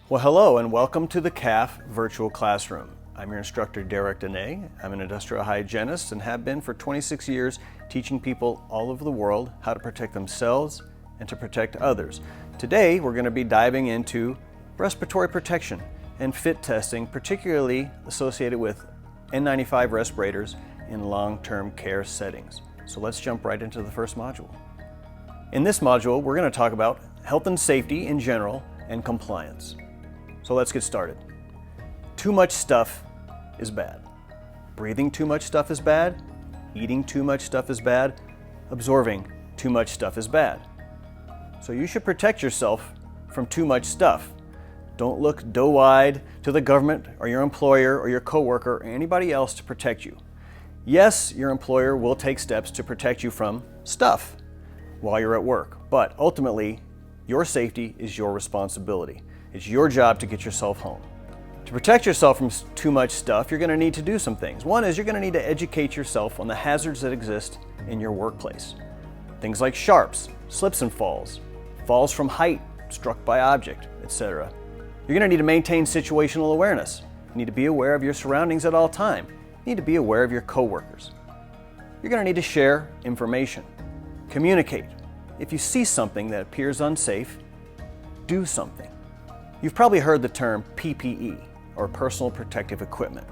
Well, hello and welcome to the CAF Virtual Classroom. I'm your instructor, Derek Dene. I'm an industrial hygienist and have been for 26 years teaching people all over the world how to protect themselves and to protect others. Today, we're going to be diving into respiratory protection and fit testing, particularly associated with N95 respirators in long-term care settings. So let's jump right into the first module. In this module, we're going to talk about health and safety in general and compliance. So let's get started. Too much stuff is bad. Breathing too much stuff is bad. Eating too much stuff is bad. Absorbing too much stuff is bad. So you should protect yourself from too much stuff. Don't look doe-eyed to the government or your employer or your coworker or anybody else to protect you. Yes, your employer will take steps to protect you from stuff while you're at work, but ultimately, your safety is your responsibility. It's your job to get yourself home. To protect yourself from too much stuff, you're going to need to do some things. One is you're going to need to educate yourself on the hazards that exist in your workplace. Things like sharps, slips and falls, falls from height, struck by object, etc. You're going to need to maintain situational awareness. You need to be aware of your surroundings at all time. You need to be aware of your coworkers. You're going to need to share information. Communicate. If you see something that appears unsafe, do something. You've probably heard the term PPE, or personal protective equipment.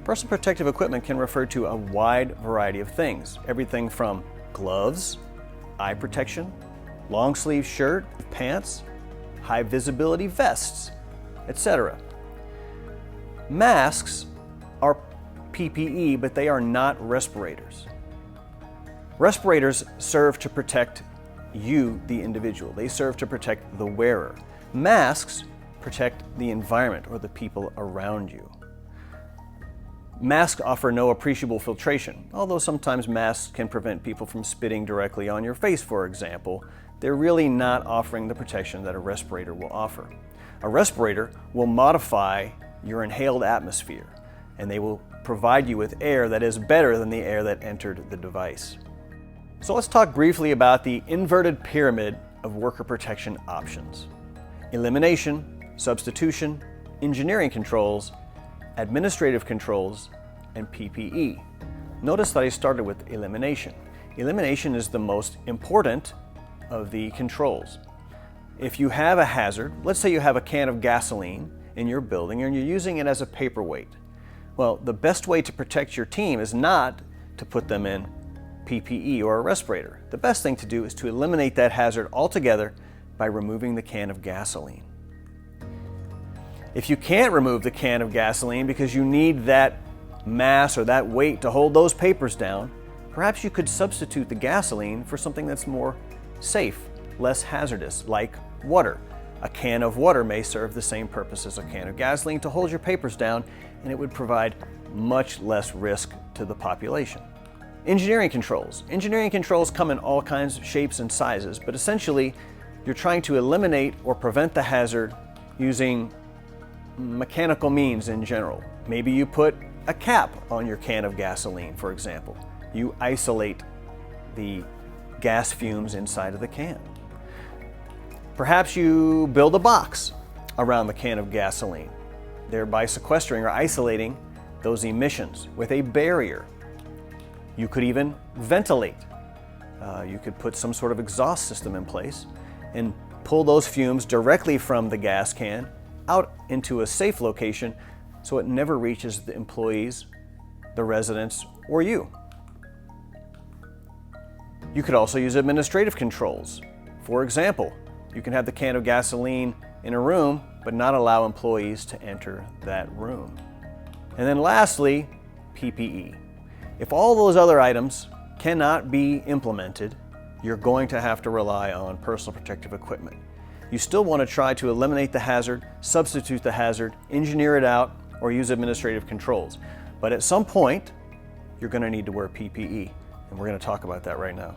Personal protective equipment can refer to a wide variety of things, everything from gloves, eye protection, long sleeve shirt, pants, high visibility vests, etc. Masks are PPE, but they are not respirators. Respirators serve to protect you, the individual. They serve to protect the wearer. Masks protect the environment or the people around you. Masks offer no appreciable filtration, although sometimes masks can prevent people from spitting directly on your face, for example. They're really not offering the protection that a respirator will offer. A respirator will modify your inhaled atmosphere, and they will provide you with air that is better than the air that entered the device. So let's talk briefly about the inverted pyramid of worker protection options. Elimination, substitution, engineering controls, administrative controls, and PPE. Notice that I started with elimination. Elimination is the most important of the controls. If you have a hazard, let's say you have a can of gasoline in your building and you're using it as a paperweight. Well, the best way to protect your team is not to put them in PPE or a respirator. The best thing to do is to eliminate that hazard altogether by removing the can of gasoline. If you can't remove the can of gasoline because you need that mass or that weight to hold those papers down, perhaps you could substitute the gasoline for something that's more safe, less hazardous, like water. A can of water may serve the same purpose as a can of gasoline to hold your papers down, and it would provide much less risk to the population. Engineering controls. Engineering controls come in all kinds of shapes and sizes, but essentially you're trying to eliminate or prevent the hazard using mechanical means in general. Maybe you put a cap on your can of gasoline, for example. You isolate the gas fumes inside of the can. Perhaps you build a box around the can of gasoline, thereby sequestering or isolating those emissions with a barrier. You could even ventilate. You could put some sort of exhaust system in place and pull those fumes directly from the gas can out into a safe location so it never reaches the employees, the residents, or you. You could also use administrative controls. For example, you can have the can of gasoline in a room but not allow employees to enter that room. And then lastly, PPE. If all those other items cannot be implemented, you're going to have to rely on personal protective equipment. You still want to try to eliminate the hazard, substitute the hazard, engineer it out, or use administrative controls. But at some point, you're going to need to wear PPE, and we're going to talk about that right now.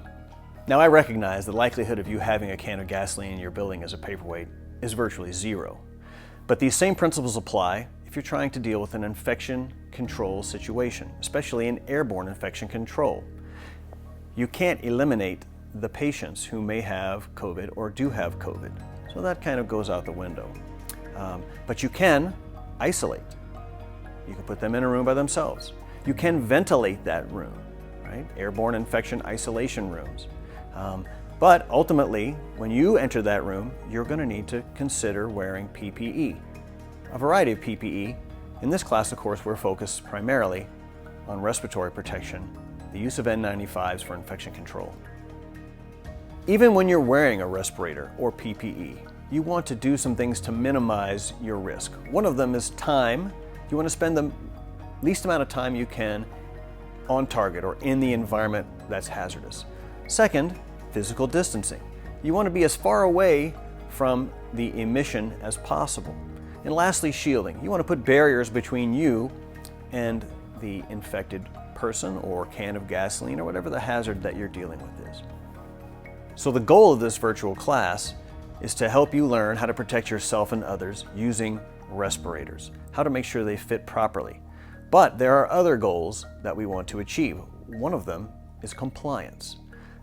Now, I recognize the likelihood of you having a can of gasoline in your building as a paperweight is virtually zero. But these same principles apply if you're trying to deal with an infection control situation, especially an airborne infection control. You can't eliminate the patients who may have COVID or do have COVID. So that kind of goes out the window. But you can isolate. You can put them in a room by themselves. You can ventilate that room, right? Airborne infection isolation rooms. But ultimately, when you enter that room, you're going to need to consider wearing PPE, a variety of PPE. In this class, of course, we're focused primarily on respiratory protection, the use of N95s for infection control. Even when you're wearing a respirator or PPE, you want to do some things to minimize your risk. One of them is time. You want to spend the least amount of time you can on target or in the environment that's hazardous. Second, physical distancing. You want to be as far away from the emission as possible. And lastly, shielding. You want to put barriers between you and the infected person or can of gasoline or whatever the hazard that you're dealing with is. So the goal of this virtual class is to help you learn how to protect yourself and others using respirators, how to make sure they fit properly. But there are other goals that we want to achieve. One of them is compliance.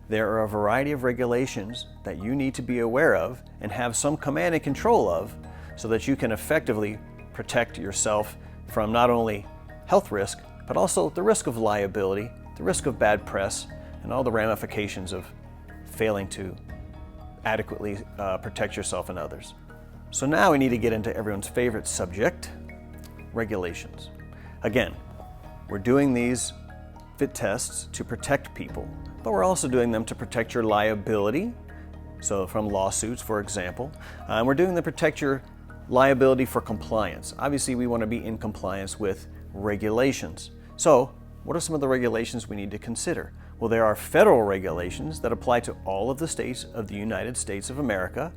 There are a variety of regulations that you need to be aware of and have some command and control of so that you can effectively protect yourself from not only health risk, but also the risk of liability, the risk of bad press, and all the ramifications of failing to adequately protect yourself and others. So now we need to get into everyone's favorite subject, regulations. Again, we're doing these fit tests to protect people, but we're also doing them to protect your liability, so from lawsuits, for example. And we're doing them to protect your liability for compliance. Obviously, we want to be in compliance with regulations. So, what are some of the regulations we need to consider? Well, there are federal regulations that apply to all of the states of the United States of America,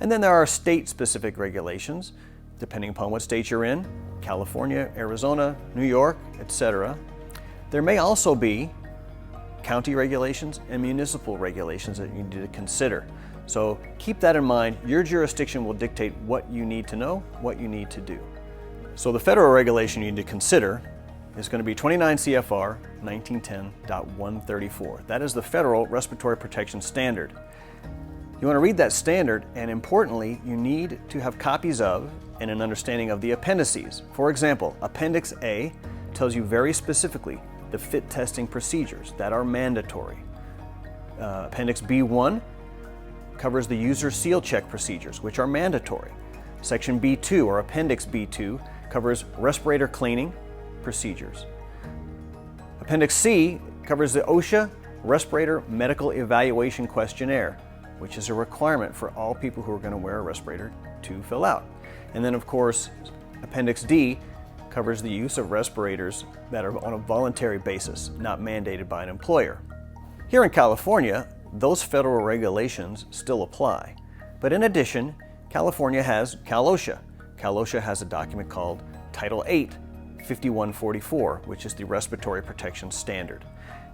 and then there are state-specific regulations, depending upon what state you're in, California, Arizona, New York, etc. There may also be county regulations and municipal regulations that you need to consider. So keep that in mind. Your jurisdiction will dictate what you need to know, what you need to do. So the federal regulation you need to consider is going to be 29 CFR 1910.134. That is the federal respiratory protection standard. You want to read that standard, and importantly, you need to have copies of and an understanding of the appendices. For example, Appendix A tells you very specifically the fit testing procedures that are mandatory. Appendix B1 covers the user seal check procedures, which are mandatory. Section B2, or Appendix B2, covers respirator cleaning procedures. Appendix C covers the OSHA Respirator Medical Evaluation Questionnaire, which is a requirement for all people who are going to wear a respirator to fill out. And then, of course, Appendix D covers the use of respirators that are on a voluntary basis, not mandated by an employer. Here in California, those federal regulations still apply. But in addition, California has Cal-OSHA. Cal-OSHA has a document called Title 8, 5144, which is the respiratory protection standard.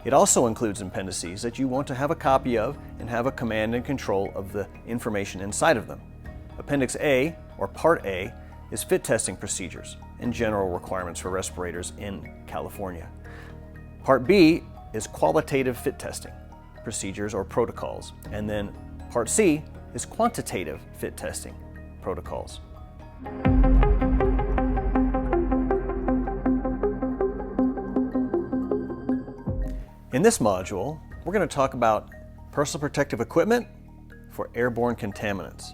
It also includes appendices that you want to have a copy of and have a command and control of the information inside of them. Appendix A, or Part A, is fit testing procedures and general requirements for respirators in California. Part B is qualitative fit testing procedures or protocols. And then Part C is quantitative fit testing protocols. In this module, we're going to talk about personal protective equipment for airborne contaminants.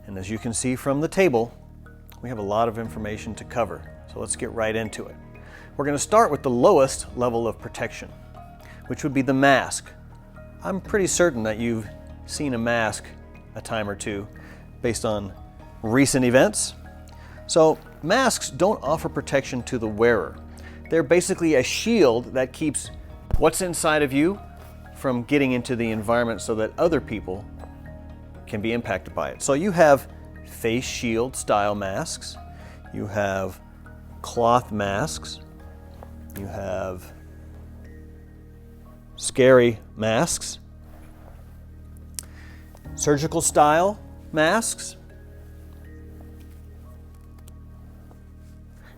And as you can see from the table, we have a lot of information to cover. So let's get right into it. We're going to start with the lowest level of protection, which would be the mask. I'm pretty certain that you've seen a mask a time or two based on recent events. So masks don't offer protection to the wearer. They're basically a shield that keeps what's inside of you from getting into the environment so that other people can be impacted by it. So you have face shield style masks, you have cloth masks, you have scary masks, surgical style masks,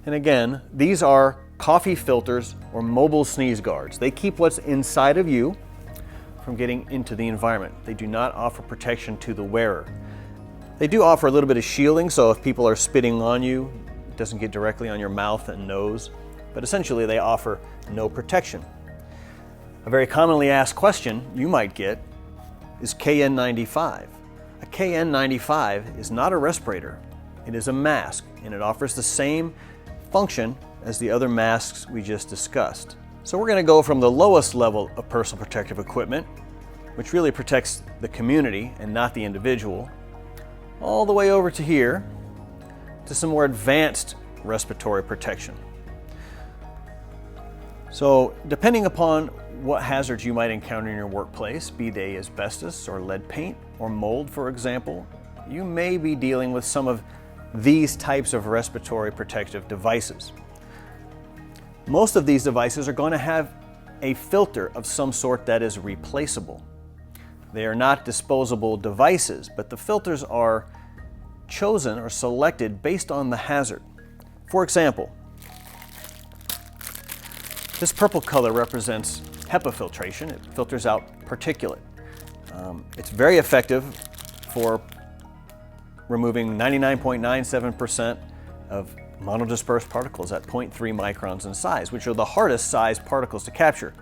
and again, these are coffee filters or mobile sneeze guards. They keep what's inside of you from getting into the environment. They do not offer protection to the wearer. They do offer a little bit of shielding, so if people are spitting on you, it doesn't get directly on your mouth and nose, but essentially they offer no protection. A very commonly asked question you might get is KN95. A KN95 is not a respirator, it is a mask, and it offers the same function as the other masks we just discussed. So we're going to go from the lowest level of personal protective equipment, which really protects the community and not the individual, all the way over to here to some more advanced respiratory protection. So depending upon what hazards you might encounter in your workplace, be they asbestos or lead paint or mold, for example, you may be dealing with some of these types of respiratory protective devices. Most of these devices are going to have a filter of some sort that is replaceable. They are not disposable devices, but the filters are chosen or selected based on the hazard. For example, this purple color represents HEPA filtration. It filters out particulate. It's very effective for removing 99.97% of monodispersed particles at 0.3 microns in size, which are the hardest size particles to capture.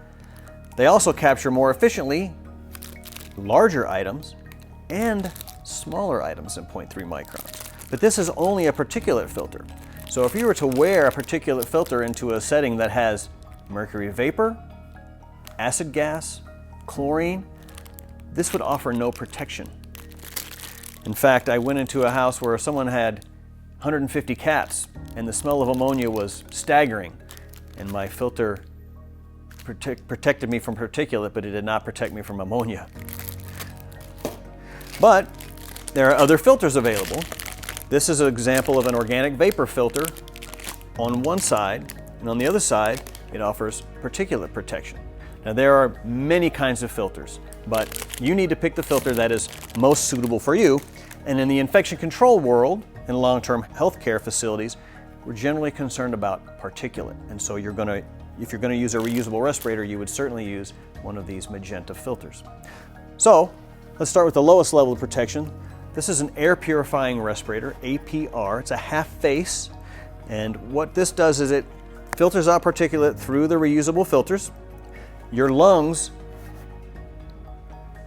They also capture more efficiently larger items and smaller items than 0.3 microns. But this is only a particulate filter. So if you were to wear a particulate filter into a setting that has mercury vapor, acid gas, chlorine, this would offer no protection. In fact, I went into a house where someone had 150 cats and the smell of ammonia was staggering, and my filter protected me from particulate, but it did not protect me from ammonia. But there are other filters available. This is an example of an organic vapor filter on one side, and on the other side it offers particulate protection. Now there are many kinds of filters, but you need to pick the filter that is most suitable for you. And in the infection control world, in long-term healthcare facilities, we're generally concerned about particulate. And so if you're going to use a reusable respirator, you would certainly use one of these magenta filters. So let's start with the lowest level of protection. This is an air purifying respirator, APR. It's a half face. And what this does is it filters out particulate through the reusable filters. Your lungs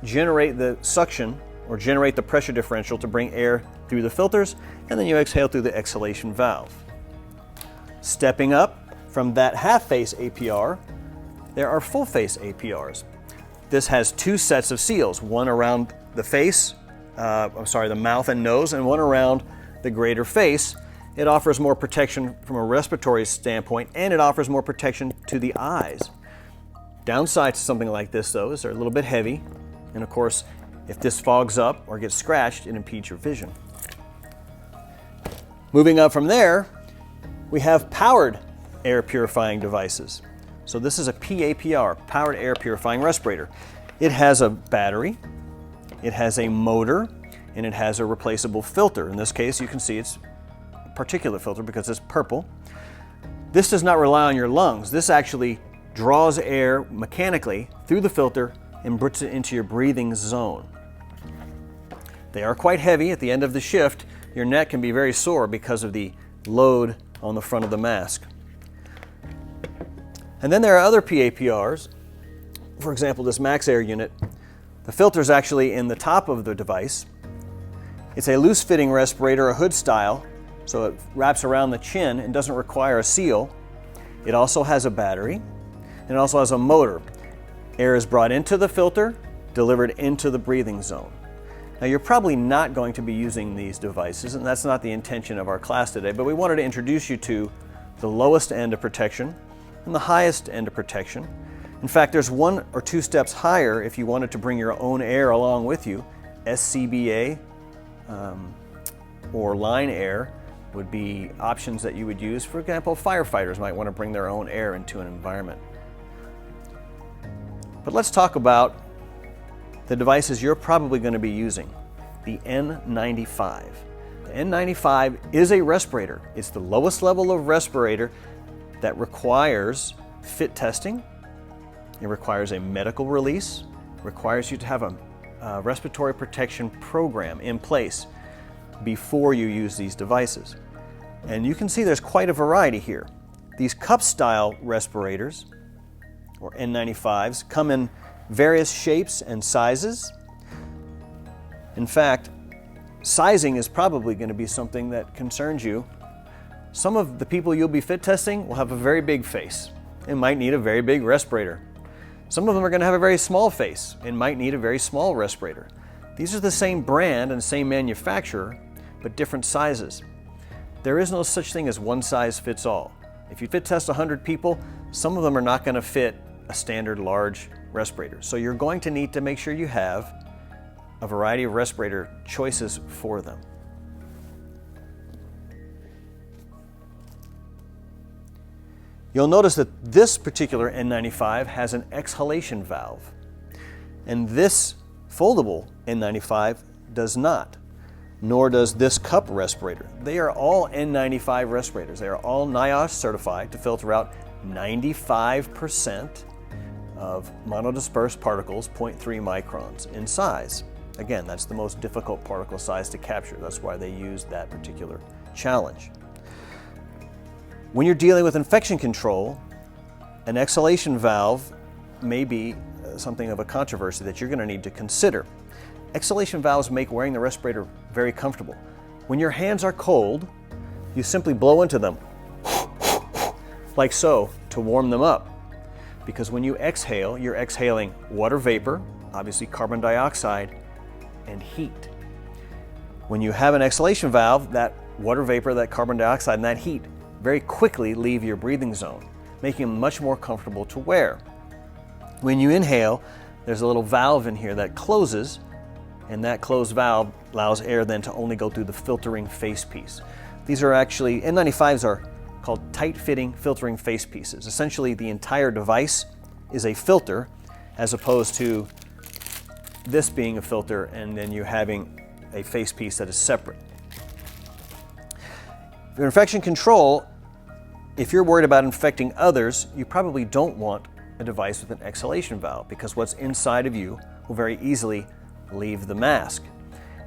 generate the suction or generate the pressure differential to bring air through the filters, and then you exhale through the exhalation valve. Stepping up from that half face APR, there are full face APRs. This has two sets of seals, one around the face, the mouth and nose, and one around the greater face. It offers more protection from a respiratory standpoint, and it offers more protection to the eyes. Downside to something like this, though, is they're a little bit heavy, and of course, if this fogs up or gets scratched, it impedes your vision. Moving up from there, we have powered air purifying devices. So this is a PAPR, powered air purifying respirator. It has a battery, it has a motor, and it has a replaceable filter. In this case, you can see it's a particulate filter because it's purple. This does not rely on your lungs. This actually draws air mechanically through the filter and puts it into your breathing zone. They are quite heavy. At the end of the shift, your neck can be very sore because of the load on the front of the mask. And then there are other PAPRs. For example, this Max Air unit. The filter is actually in the top of the device. It's a loose-fitting respirator, a hood style, so it wraps around the chin and doesn't require a seal. It also has a battery, and it also has a motor. Air is brought into the filter, delivered into the breathing zone. Now, you're probably not going to be using these devices, and that's not the intention of our class today, but we wanted to introduce you to the lowest end of protection and the highest end of protection. In fact, there's one or two steps higher if you wanted to bring your own air along with you. SCBA or line air would be options that you would use. For example, firefighters might want to bring their own air into an environment. But let's talk about the devices you're probably going to be using, the N95. The N95 is a respirator. It's the lowest level of respirator that requires fit testing. It requires a medical release, requires you to have a respiratory protection program in place. before you use these devices. And you can see there's quite a variety here. These cup-style respirators, or N95s, come in various shapes and sizes. In fact, sizing is probably going to be something that concerns you. Some of the people you'll be fit testing will have a very big face and might need a very big respirator. Some of them are going to have a very small face and might need a very small respirator. These are the same brand and same manufacturer, but different sizes. There is no such thing as one size fits all. If you fit test 100 people, some of them are not going to fit a standard large respirator. So you're going to need to make sure you have a variety of respirator choices for them. You'll notice that this particular N95 has an exhalation valve, and this foldable N95 does not, nor does this cup respirator. They are all N95 respirators. They are all NIOSH certified to filter out 95% of monodispersed particles 0.3 microns in size. Again, that's the most difficult particle size to capture. That's why they use that particular challenge. When you're dealing with infection control, an exhalation valve may be something of a controversy that you're going to need to consider. Exhalation valves make wearing the respirator very comfortable. When your hands are cold, you simply blow into them, like so, to warm them up. Because when you exhale, you're exhaling water vapor, obviously carbon dioxide, and heat. When you have an exhalation valve, that water vapor, that carbon dioxide, and that heat very quickly leave your breathing zone, making them much more comfortable to wear. When you inhale, there's a little valve in here that closes, and that closed valve allows air then to only go through the filtering face piece. These are actually, N95s are called tight-fitting filtering face pieces. Essentially, the entire device is a filter, as opposed to this being a filter and then you having a face piece that is separate. For infection control, if you're worried about infecting others, you probably don't want a device with an exhalation valve, because what's inside of you will very easily leave the mask.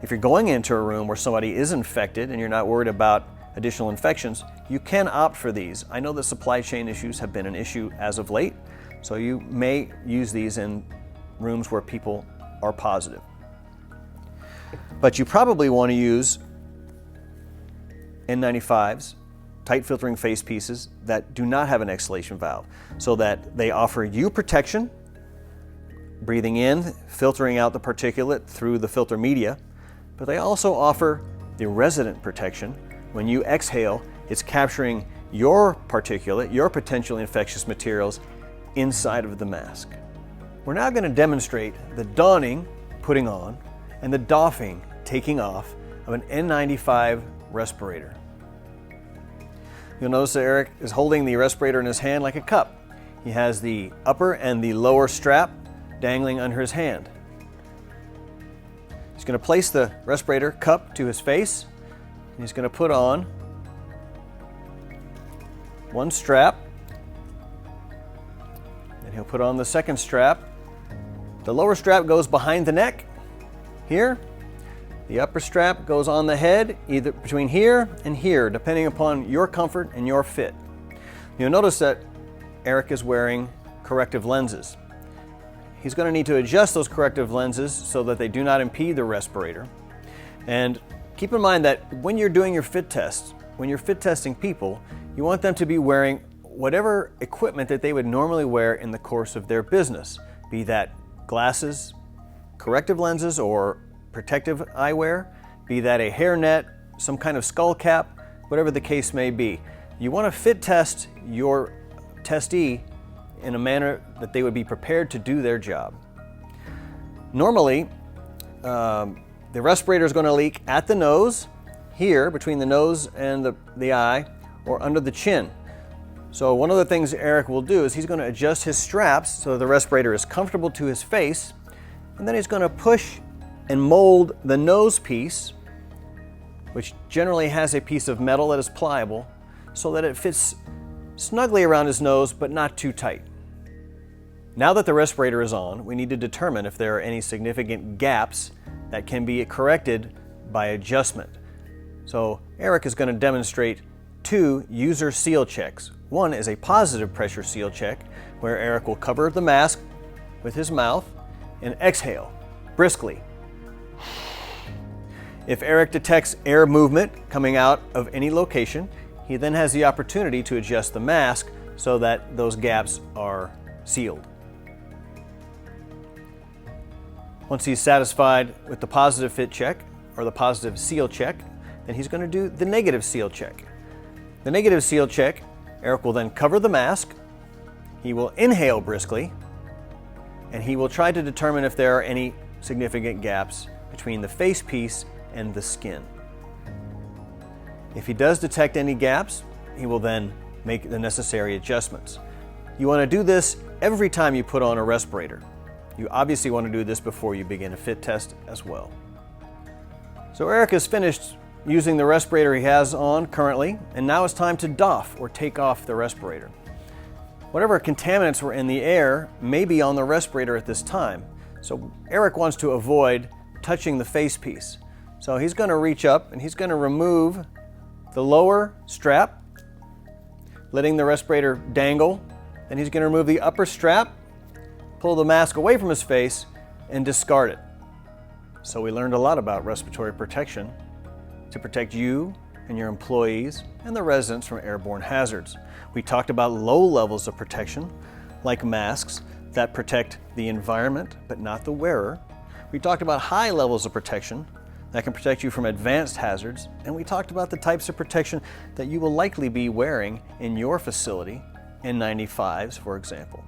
If you're going into a room where somebody is infected and you're not worried about additional infections, you can opt for these. I know that supply chain issues have been an issue as of late, so you may use these in rooms where people are positive. But you probably want to use N95s, tight filtering face pieces that do not have an exhalation valve, so that they offer you protection, breathing in, filtering out the particulate through the filter media, but they also offer the resident protection. When you exhale, it's capturing your particulate, your potential infectious materials inside of the mask. We're now going to demonstrate the donning, putting on, and the doffing, taking off, of an N95 respirator. You'll notice that Eric is holding the respirator in his hand like a cup. He has the upper and the lower strap dangling under his hand. He's going to place the respirator cup to his face, and he's going to put on one strap, and he'll put on the second strap. The lower strap goes behind the neck here. The upper strap goes on the head, either between here and here, depending upon your comfort and your fit. You'll notice that Eric is wearing corrective lenses. He's going to need to adjust those corrective lenses so that they do not impede the respirator. And keep in mind that when you're doing your fit test, when you're fit testing people, you want them to be wearing whatever equipment that they would normally wear in the course of their business, be that glasses, corrective lenses, or protective eyewear, be that a hairnet, some kind of skull cap, whatever the case may be. You want to fit test your testee in a manner that they would be prepared to do their job. Normally, the respirator is going to leak at the nose, here between the nose and the eye, or under the chin. So one of the things Eric will do is he's going to adjust his straps so that the respirator is comfortable to his face, and then he's going to push and mold the nose piece, which generally has a piece of metal that is pliable, so that it fits snugly around his nose but not too tight. Now that the respirator is on, we need to determine if there are any significant gaps that can be corrected by adjustment. So Eric is going to demonstrate 2 user seal checks. One is a positive pressure seal check, where Eric will cover the mask with his mouth and exhale briskly. If Eric detects air movement coming out of any location, he then has the opportunity to adjust the mask so that those gaps are sealed. Once he's satisfied with the positive fit check or the positive seal check, then he's going to do the negative seal check. The negative seal check, Eric will then cover the mask, he will inhale briskly, and he will try to determine if there are any significant gaps between the face piece and the skin. If he does detect any gaps, he will then make the necessary adjustments. You want to do this every time you put on a respirator. You obviously want to do this before you begin a fit test as well. So Eric has finished using the respirator he has on currently, and now it's time to doff or take off the respirator. Whatever contaminants were in the air may be on the respirator at this time, so Eric wants to avoid touching the face piece. So he's going to reach up and he's going to remove the lower strap, letting the respirator dangle. Then he's going to remove the upper strap, pull the mask away from his face, and discard it. So we learned a lot about respiratory protection to protect you and your employees and the residents from airborne hazards. We talked about low levels of protection, like masks that protect the environment but not the wearer. We talked about high levels of protection that can protect you from advanced hazards, and we talked about the types of protection that you will likely be wearing in your facility, N95s, for example.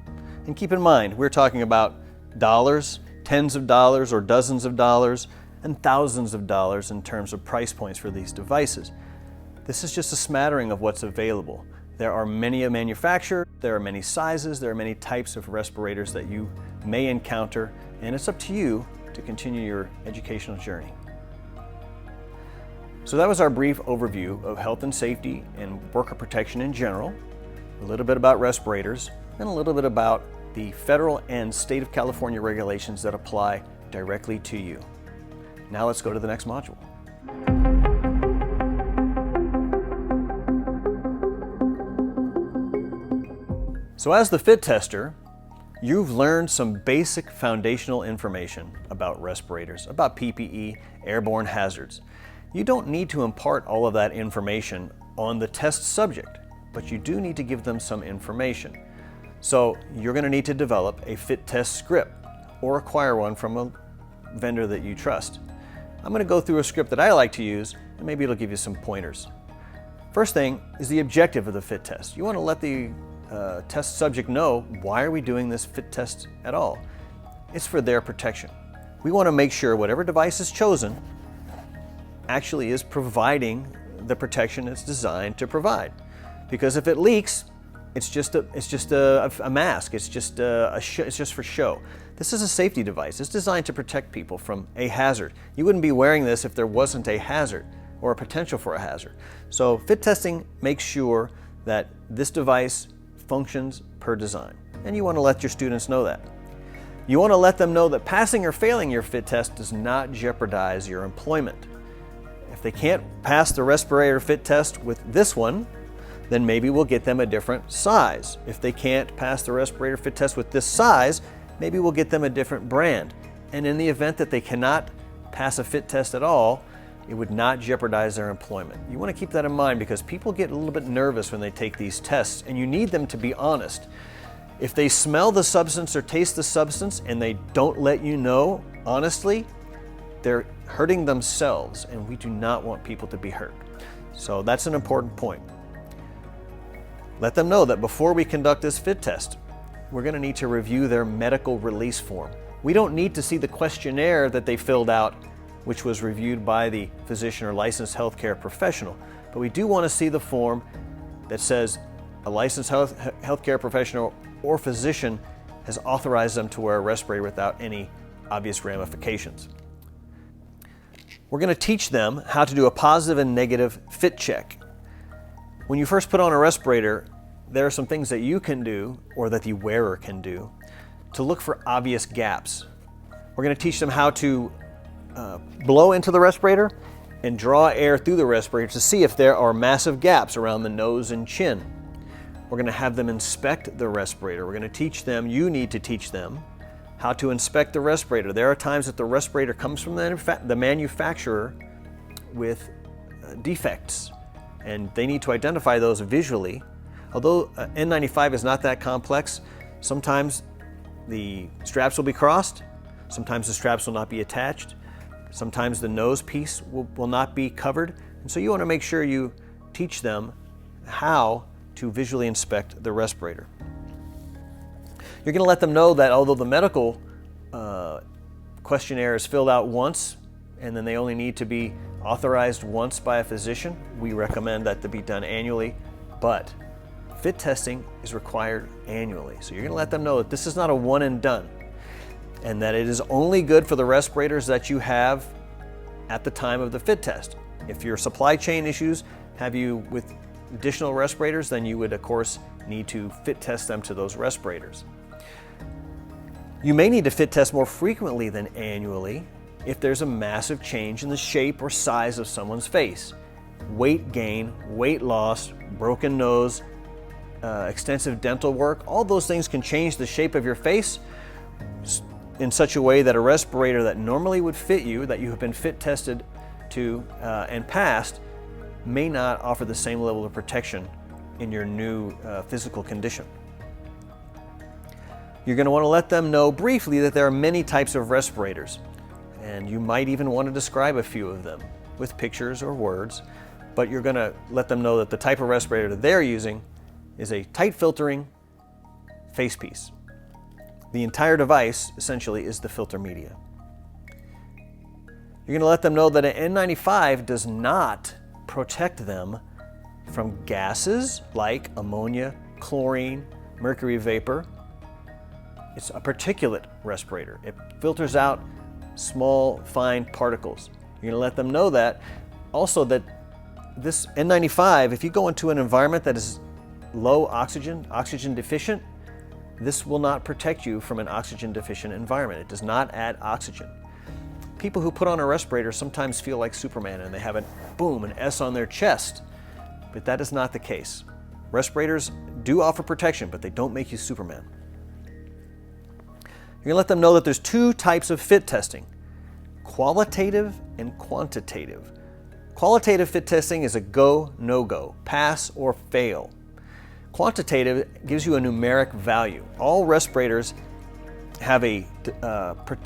And keep in mind, we're talking about dollars, tens of dollars, or dozens of dollars, and thousands of dollars in terms of price points for these devices. This is just a smattering of what's available. There are many manufacturers, there are many sizes, there are many types of respirators that you may encounter, and it's up to you to continue your educational journey. So that was our brief overview of health and safety and worker protection in general, a little bit about respirators, and a little bit about the federal and state of California regulations that apply directly to you. Now let's go to the next module. So as the fit tester, you've learned some basic foundational information about respirators, about PPE, airborne hazards. You don't need to impart all of that information on the test subject, but you do need to give them some information. So you're going to need to develop a fit test script or acquire one from a vendor that you trust. I'm going to go through a script that I like to use, and maybe it'll give you some pointers. First thing is the objective of the fit test. You want to let the test subject know, why are we doing this fit test at all? It's for their protection. We want to make sure whatever device is chosen actually is providing the protection it's designed to provide. Because if it leaks, it's just a mask. It's just for show. This is a safety device. It's designed to protect people from a hazard. You wouldn't be wearing this if there wasn't a hazard or a potential for a hazard. So fit testing makes sure that this device functions per design, and you want to let your students know that. You want to let them know that passing or failing your fit test does not jeopardize your employment. If they can't pass the respirator fit test with this one, then maybe we'll get them a different size. If they can't pass the respirator fit test with this size, maybe we'll get them a different brand. And in the event that they cannot pass a fit test at all, it would not jeopardize their employment. You want to keep that in mind because people get a little bit nervous when they take these tests, and you need them to be honest. If they smell the substance or taste the substance and they don't let you know honestly, they're hurting themselves, and we do not want people to be hurt. So that's an important point. Let them know that before we conduct this fit test, we're going to need to review their medical release form. We don't need to see the questionnaire that they filled out, which was reviewed by the physician or licensed healthcare professional, but we do want to see the form that says a licensed healthcare professional or physician has authorized them to wear a respirator without any obvious ramifications. We're going to teach them how to do a positive and negative fit check. When you first put on a respirator, there are some things that you can do, or that the wearer can do, to look for obvious gaps. We're going to teach them how to blow into the respirator and draw air through the respirator to see if there are massive gaps around the nose and chin. We're going to have them inspect the respirator. We're going to teach them, you need to teach them, how to inspect the respirator. There are times that the respirator comes from the manufacturer with defects, and they need to identify those visually. Although N95 is not that complex, sometimes the straps will be crossed, sometimes the straps will not be attached, sometimes the nose piece will not be covered, and so you want to make sure you teach them how to visually inspect the respirator. You're going to let them know that although the medical questionnaire is filled out once and then they only need to be authorized once by a physician, we recommend that to be done annually, but fit testing is required annually. So you're going to let them know that this is not a one and done, and that it is only good for the respirators that you have at the time of the fit test. If your supply chain issues have you with additional respirators, then you would of course need to fit test them to those respirators. You may need to fit test more frequently than annually if there's a massive change in the shape or size of someone's face. Weight gain, weight loss, broken nose, extensive dental work, all those things can change the shape of your face in such a way that a respirator that normally would fit you, that you have been fit tested to and passed, may not offer the same level of protection in your new physical condition. You're going to want to let them know briefly that there are many types of respirators, and you might even want to describe a few of them with pictures or words, but you're going to let them know that the type of respirator that they're using is a tight filtering face piece. The entire device essentially is the filter media. You're going to let them know that an N95 does not protect them from gases like ammonia, chlorine, mercury vapor. It's a particulate respirator. It filters out small, fine particles. You're going to let them know that. Also, that this N95, if you go into an environment that is low oxygen deficient, this will not protect you from an oxygen deficient environment. It does not add oxygen. People who put on a respirator sometimes feel like Superman and they have an S on their chest, but that is not the case. Respirators do offer protection, but they don't make you Superman. You're going to let them know that there's two types of fit testing: qualitative and quantitative. Qualitative fit testing is a go, no-go, pass or fail. Quantitative gives you a numeric value. All respirators have a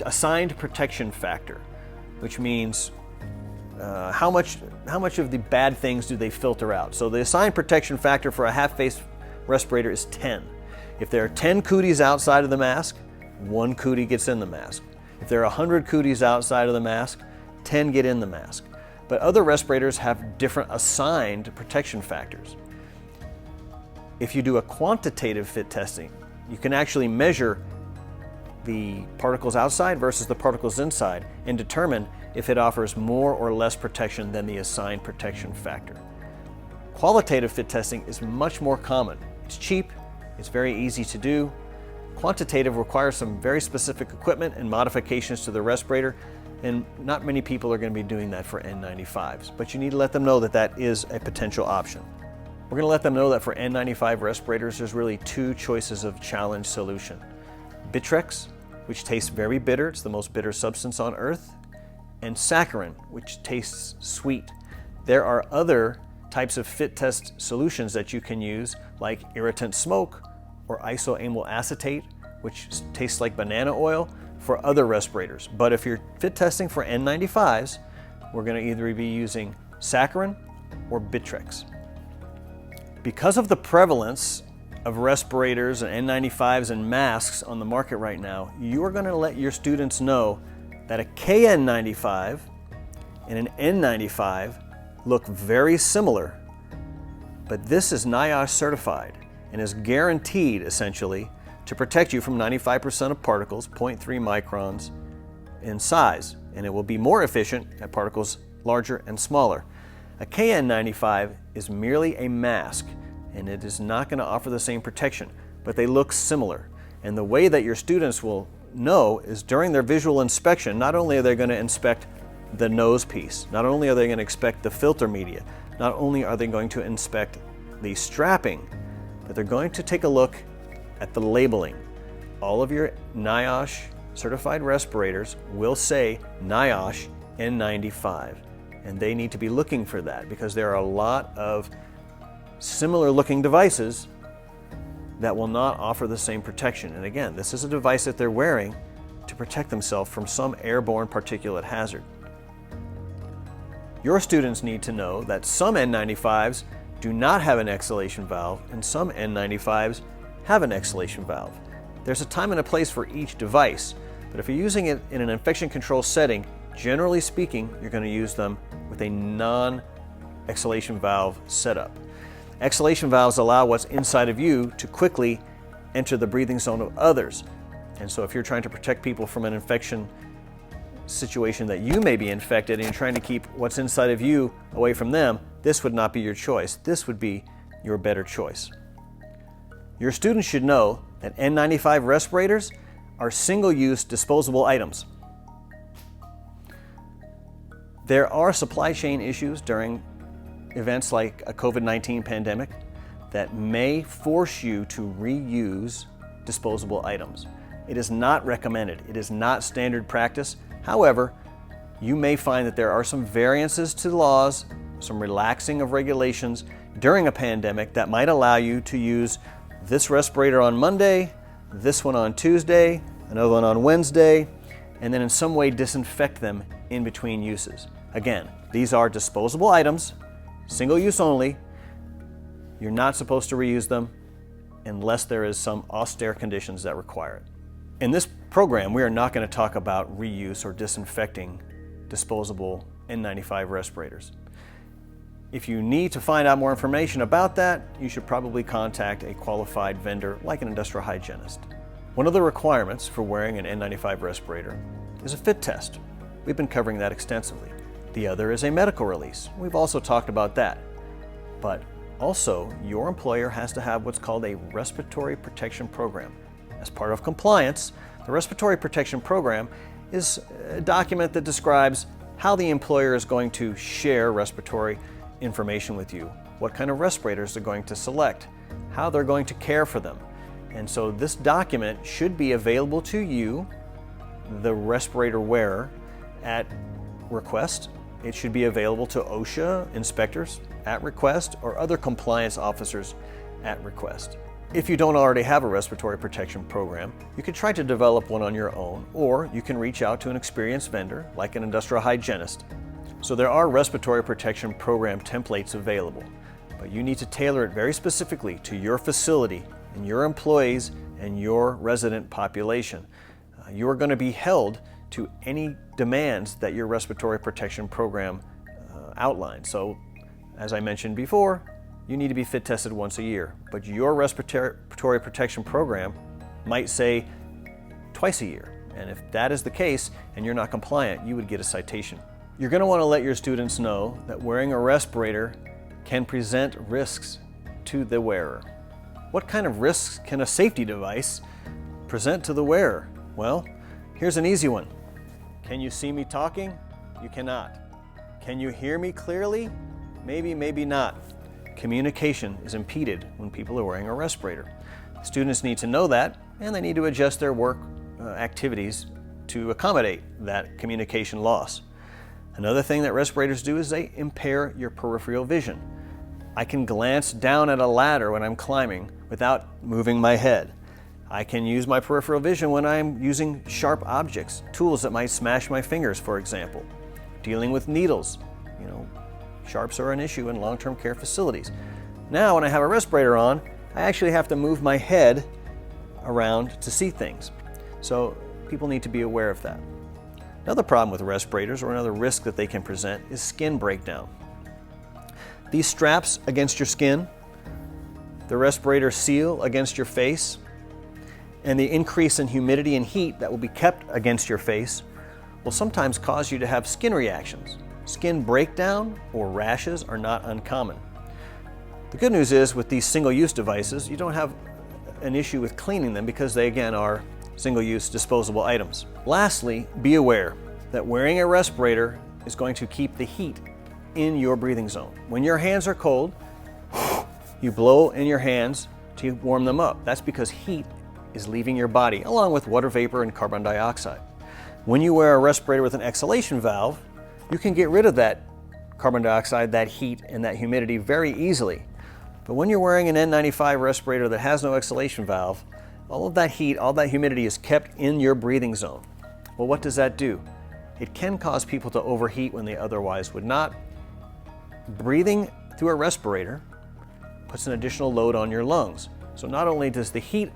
assigned protection factor, which means how much of the bad things do they filter out. So the assigned protection factor for a half-face respirator is 10. If there are 10 cooties outside of the mask, 1 cootie gets in the mask. If there are 100 cooties outside of the mask, 10 get in the mask. But other respirators have different assigned protection factors. If you do a quantitative fit testing, you can actually measure the particles outside versus the particles inside and determine if it offers more or less protection than the assigned protection factor. Qualitative fit testing is much more common. It's cheap, it's very easy to do. Quantitative requires some very specific equipment and modifications to the respirator, and not many people are going to be doing that for N95s, but you need to let them know that that is a potential option. We're going to let them know that for N95 respirators, there's really two choices of challenge solution. Bitrex, which tastes very bitter, it's the most bitter substance on earth, and saccharin, which tastes sweet. There are other types of fit test solutions that you can use, like irritant smoke or isoamyl acetate, which tastes like banana oil, for other respirators. But if you're fit testing for N95s, we're going to either be using saccharin or Bitrex. Because of the prevalence of respirators and N95s and masks on the market right now, you are going to let your students know that a KN95 and an N95 look very similar, but this is NIOSH certified and is guaranteed essentially to protect you from 95% of particles, 0.3 microns in size, and it will be more efficient at particles larger and smaller. A KN95 is merely a mask, and it is not going to offer the same protection, but they look similar. And the way that your students will know is during their visual inspection, not only are they going to inspect the nose piece. Not only are they going to inspect the filter media, not only are they going to inspect the strapping, but they're going to take a look at the labeling. All of your NIOSH certified respirators will say NIOSH N95, and they need to be looking for that because there are a lot of similar looking devices that will not offer the same protection. And again, this is a device that they're wearing to protect themselves from some airborne particulate hazard. Your students need to know that some N95s do not have an exhalation valve and some N95s have an exhalation valve. There's a time and a place for each device, but if you're using it in an infection control setting, generally speaking, you're going to use them with a non-exhalation valve setup. Exhalation valves allow what's inside of you to quickly enter the breathing zone of others. And so if you're trying to protect people from an infection situation that you may be infected and you're trying to keep what's inside of you away from them, this would not be your choice. This would be your better choice. Your students should know that N95 respirators are single-use disposable items. There are supply chain issues during events like a COVID-19 pandemic that may force you to reuse disposable items. It is not recommended. It is not standard practice. However, you may find that there are some variances to laws, some relaxing of regulations during a pandemic that might allow you to use this respirator on Monday, this one on Tuesday, another one on Wednesday, and then in some way disinfect them in between uses. Again, these are disposable items, single use only. You're not supposed to reuse them unless there is some austere conditions that require it. In this program, we are not going to talk about reuse or disinfecting disposable N95 respirators. If you need to find out more information about that, you should probably contact a qualified vendor like an industrial hygienist. One of the requirements for wearing an N95 respirator is a fit test. We've been covering that extensively. The other is a medical release. We've also talked about that. But also, your employer has to have what's called a respiratory protection program. As part of compliance, the respiratory protection program is a document that describes how the employer is going to share respiratory information with you, what kind of respirators they're going to select, how they're going to care for them. And so this document should be available to you, the respirator wearer, at request. It should be available to OSHA inspectors at request or other compliance officers at request. If you don't already have a respiratory protection program, you can try to develop one on your own, or you can reach out to an experienced vendor like an industrial hygienist. So there are respiratory protection program templates available, but you need to tailor it very specifically to your facility and your employees and your resident population. You are going to be held to any demands that your respiratory protection program outlines. So, as I mentioned before, you need to be fit tested once a year, but your respiratory protection program might say twice a year. And if that is the case and you're not compliant, you would get a citation. You're going to want to let your students know that wearing a respirator can present risks to the wearer. What kind of risks can a safety device present to the wearer? Well, here's an easy one. Can you see me talking? You cannot. Can you hear me clearly? Maybe, maybe not. Communication is impeded when people are wearing a respirator. Students need to know that, and they need to adjust their work activities to accommodate that communication loss. Another thing that respirators do is they impair your peripheral vision. I can glance down at a ladder when I'm climbing without moving my head. I can use my peripheral vision when I'm using sharp objects, tools that might smash my fingers, for example. Dealing with needles, sharps are an issue in long-term care facilities. Now, when I have a respirator on, I actually have to move my head around to see things. So people need to be aware of that. Another problem with respirators, or another risk that they can present, is skin breakdown. These straps against your skin, the respirator seal against your face, and the increase in humidity and heat that will be kept against your face will sometimes cause you to have skin reactions. Skin breakdown or rashes are not uncommon. The good news is with these single-use devices, you don't have an issue with cleaning them because they again are single-use disposable items. Lastly, be aware that wearing a respirator is going to keep the heat in your breathing zone. When your hands are cold, you blow in your hands to warm them up. That's because heat is leaving your body, along with water vapor and carbon dioxide. When you wear a respirator with an exhalation valve, you can get rid of that carbon dioxide, that heat, and that humidity very easily. But when you're wearing an N95 respirator that has no exhalation valve, all of that heat, all that humidity is kept in your breathing zone. Well, what does that do? It can cause people to overheat when they otherwise would not. Breathing through a respirator puts an additional load on your lungs. So not only does the heat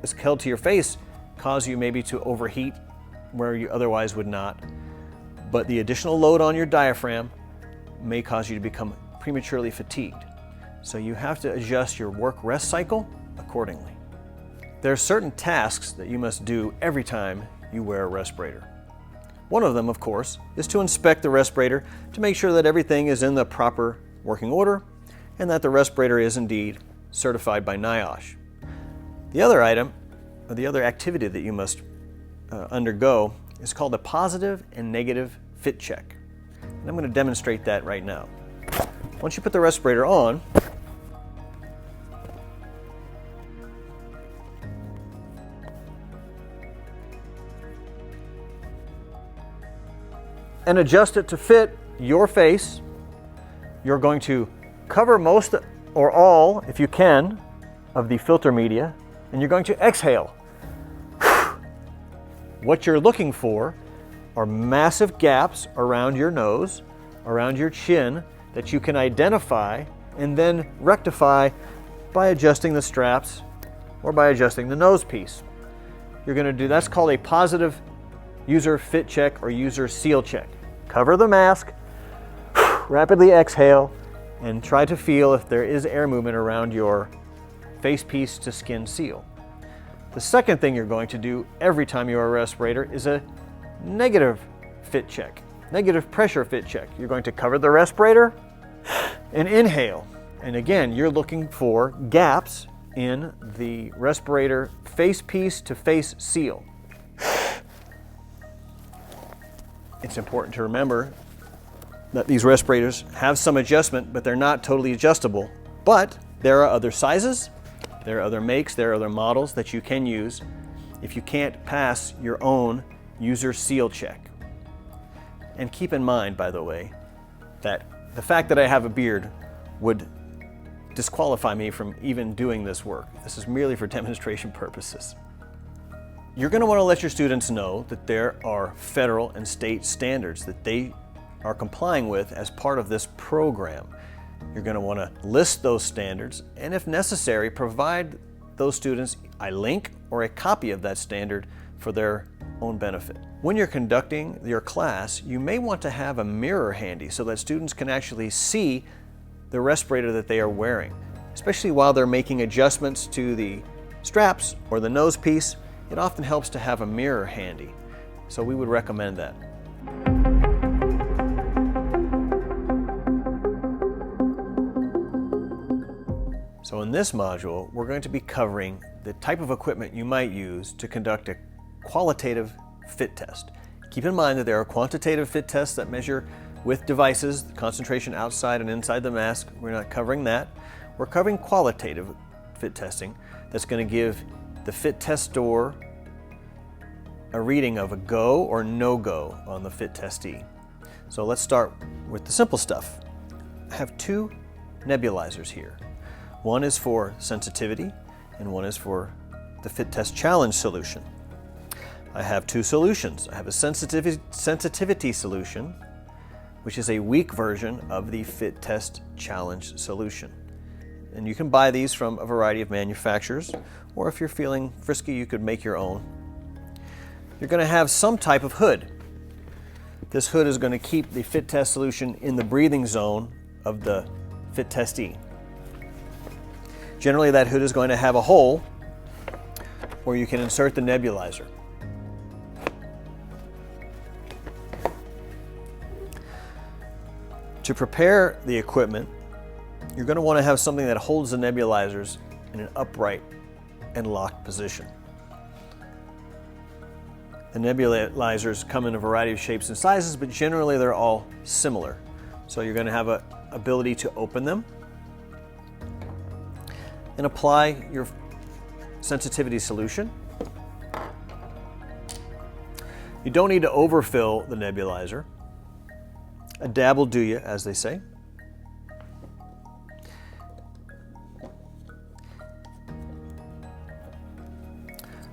that's held to your face cause you maybe to overheat where you otherwise would not, but the additional load on your diaphragm may cause you to become prematurely fatigued. So you have to adjust your work-rest cycle accordingly. There are certain tasks that you must do every time you wear a respirator. One of them, of course, is to inspect the respirator to make sure that everything is in the proper working order and that the respirator is indeed certified by NIOSH. The other item, or the other activity that you must undergo is called a positive and negative fit check. And I'm going to demonstrate that right now. Once you put the respirator on, and adjust it to fit your face, you're going to cover most or all, if you can, of the filter media, and you're going to exhale. What you're looking for are massive gaps around your nose, around your chin, that you can identify and then rectify by adjusting the straps or by adjusting the nose piece. You're going to do, that's called a positive user fit check or user seal check. Cover the mask, rapidly exhale, and try to feel if there is air movement around your face piece to skin seal. The second thing you're going to do every time you wear a respirator is a negative fit check, negative pressure fit check. You're going to cover the respirator and inhale. And again, you're looking for gaps in the respirator face piece to face seal. It's important to remember that these respirators have some adjustment, but they're not totally adjustable. But there are other sizes, there are other makes, there are other models that you can use if you can't pass your own user seal check. And keep in mind, by the way, that the fact that I have a beard would disqualify me from even doing this work. This is merely for demonstration purposes. You're going to want to let your students know that there are federal and state standards that they are complying with as part of this program. You're going to want to list those standards and, if necessary, provide those students a link or a copy of that standard for their own benefit. When you're conducting your class, you may want to have a mirror handy so that students can actually see the respirator that they are wearing, especially while they're making adjustments to the straps or the nose piece. It often helps to have a mirror handy, so we would recommend that. So in this module, we're going to be covering the type of equipment you might use to conduct a qualitative fit test. Keep in mind that there are quantitative fit tests that measure with devices, the concentration outside and inside the mask. We're not covering that. We're covering qualitative fit testing that's going to give the fit test store a reading of a go or no go on the fit testee. So let's start with the simple stuff. I have two nebulizers here. One is for sensitivity and one is for the fit test challenge solution. I have two solutions. I have a sensitivity solution, which is a weak version of the fit test challenge solution. And you can buy these from a variety of manufacturers, or if you're feeling frisky, you could make your own. You're going to have some type of hood. This hood is going to keep the fit test solution in the breathing zone of the fit testee. Generally, that hood is going to have a hole where you can insert the nebulizer. To prepare the equipment, you're going to want to have something that holds the nebulizers in an upright and locked position. The nebulizers come in a variety of shapes and sizes, but generally they're all similar. So you're going to have an ability to open them and apply your sensitivity solution. You don't need to overfill the nebulizer. A dab will do you, as they say.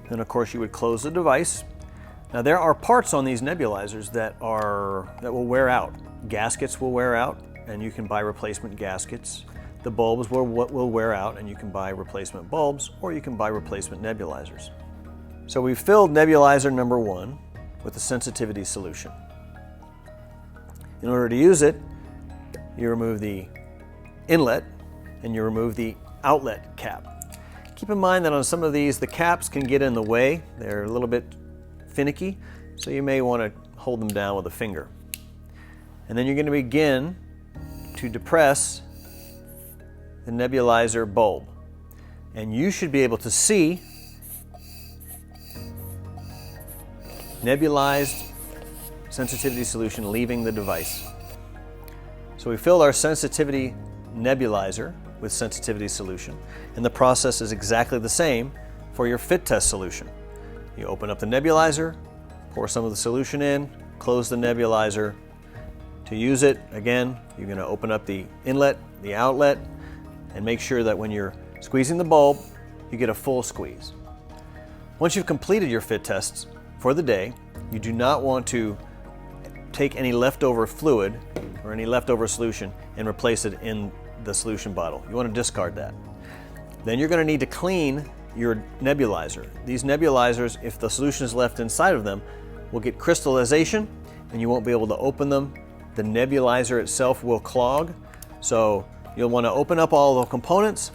Then of course you would close the device. Now there are parts on these nebulizers that will wear out. Gaskets will wear out, and you can buy replacement gaskets. The bulbs will wear out, and you can buy replacement bulbs, or you can buy replacement nebulizers. So we filled nebulizer number 1 with the sensitivity solution. In order to use it, you remove the inlet and you remove the outlet cap. Keep in mind that on some of these, the caps can get in the way. They're a little bit finicky, so you may want to hold them down with a finger. And then you're going to begin to depress the nebulizer bulb. And you should be able to see nebulized sensitivity solution leaving the device. So we filled our sensitivity nebulizer with sensitivity solution, and the process is exactly the same for your fit test solution. You open up the nebulizer, pour some of the solution in, close the nebulizer. To use it, again, you're going to open up the inlet, the outlet, and make sure that when you're squeezing the bulb, you get a full squeeze. Once you've completed your fit tests for the day, you do not want to take any leftover fluid or any leftover solution and replace it in the solution bottle. You want to discard that. Then you're going to need to clean your nebulizer. These nebulizers, if the solution is left inside of them, will get crystallization and you won't be able to open them. The nebulizer itself will clog. So you'll want to open up all the components,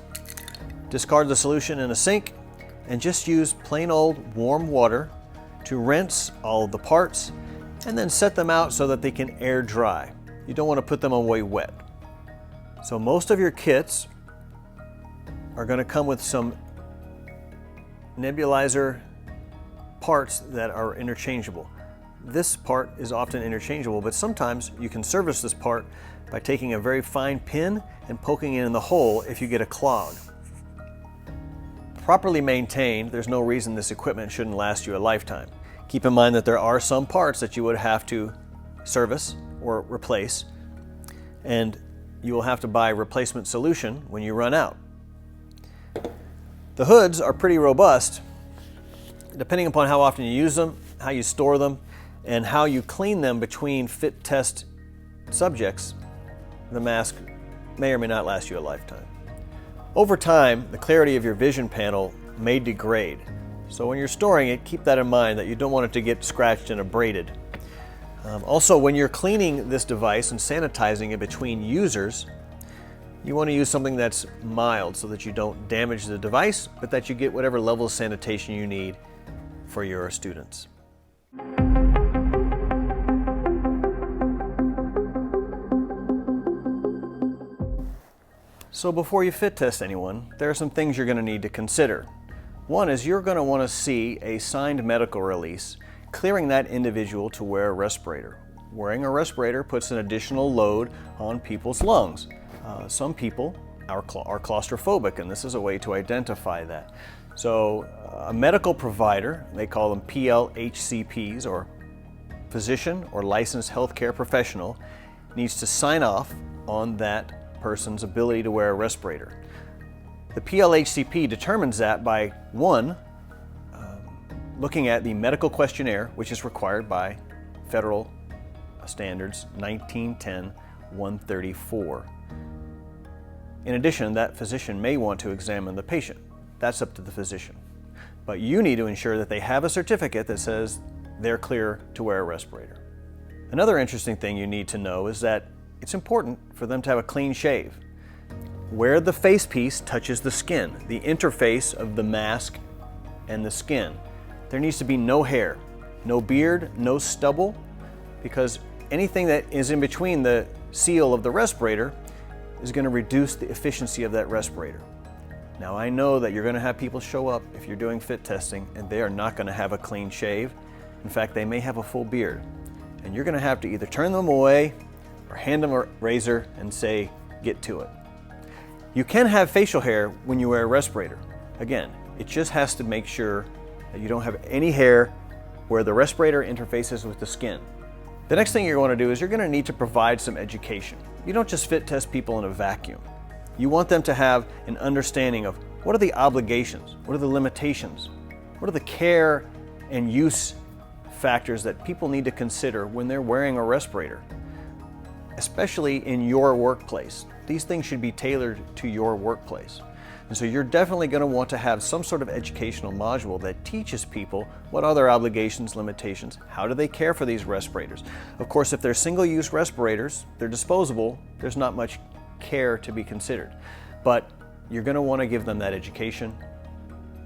discard the solution in a sink, and just use plain old warm water to rinse all of the parts and then set them out so that they can air dry. You don't want to put them away wet. So most of your kits are going to come with some nebulizer parts that are interchangeable. This part is often interchangeable, but sometimes you can service this part by taking a very fine pin and poking it in the hole if you get a clog. Properly maintained, there's no reason this equipment shouldn't last you a lifetime. Keep in mind that there are some parts that you would have to service or replace, and you will have to buy replacement solution when you run out. The hoods are pretty robust. Depending upon how often you use them, how you store them, and how you clean them between fit test subjects, the mask may or may not last you a lifetime. Over time, the clarity of your vision panel may degrade. So when you're storing it, keep that in mind that you don't want it to get scratched and abraded. Also, when you're cleaning this device and sanitizing it between users, you want to use something that's mild so that you don't damage the device, but that you get whatever level of sanitation you need for your students. So before you fit test anyone, there are some things you're going to need to consider. One is you're going to want to see a signed medical release clearing that individual to wear a respirator. Wearing a respirator puts an additional load on people's lungs. Some people are claustrophobic, and this is a way to identify that. So a medical provider, they call them PLHCPs, or physician or licensed healthcare professional, needs to sign off on that person's ability to wear a respirator. The PLHCP determines that by, one, looking at the medical questionnaire, which is required by federal standards 1910-134. In addition, that physician may want to examine the patient. That's up to the physician. But you need to ensure that they have a certificate that says they're clear to wear a respirator. Another interesting thing you need to know is that it's important for them to have a clean shave. Where the face piece touches the skin, the interface of the mask and the skin, there needs to be no hair, no beard, no stubble, because anything that is in between the seal of the respirator is going to reduce the efficiency of that respirator. Now, I know that you're going to have people show up if you're doing fit testing and they are not going to have a clean shave, In fact, they may have a full beard. And you're going to have to either turn them away or hand them a razor and say, get to it. You can have facial hair when you wear a respirator. Again, it just has to make sure that you don't have any hair where the respirator interfaces with the skin. The next thing you're going to do is you're going to need to provide some education. You don't just fit test people in a vacuum. You want them to have an understanding of what are the obligations, what are the limitations, what are the care and use factors that people need to consider when they're wearing a respirator, especially in your workplace. These things should be tailored to your workplace. And so you're definitely going to want to have some sort of educational module that teaches people what are their obligations, limitations, how do they care for these respirators. Of course, if they're single-use respirators, they're disposable, there's not much care to be considered. But you're going to want to give them that education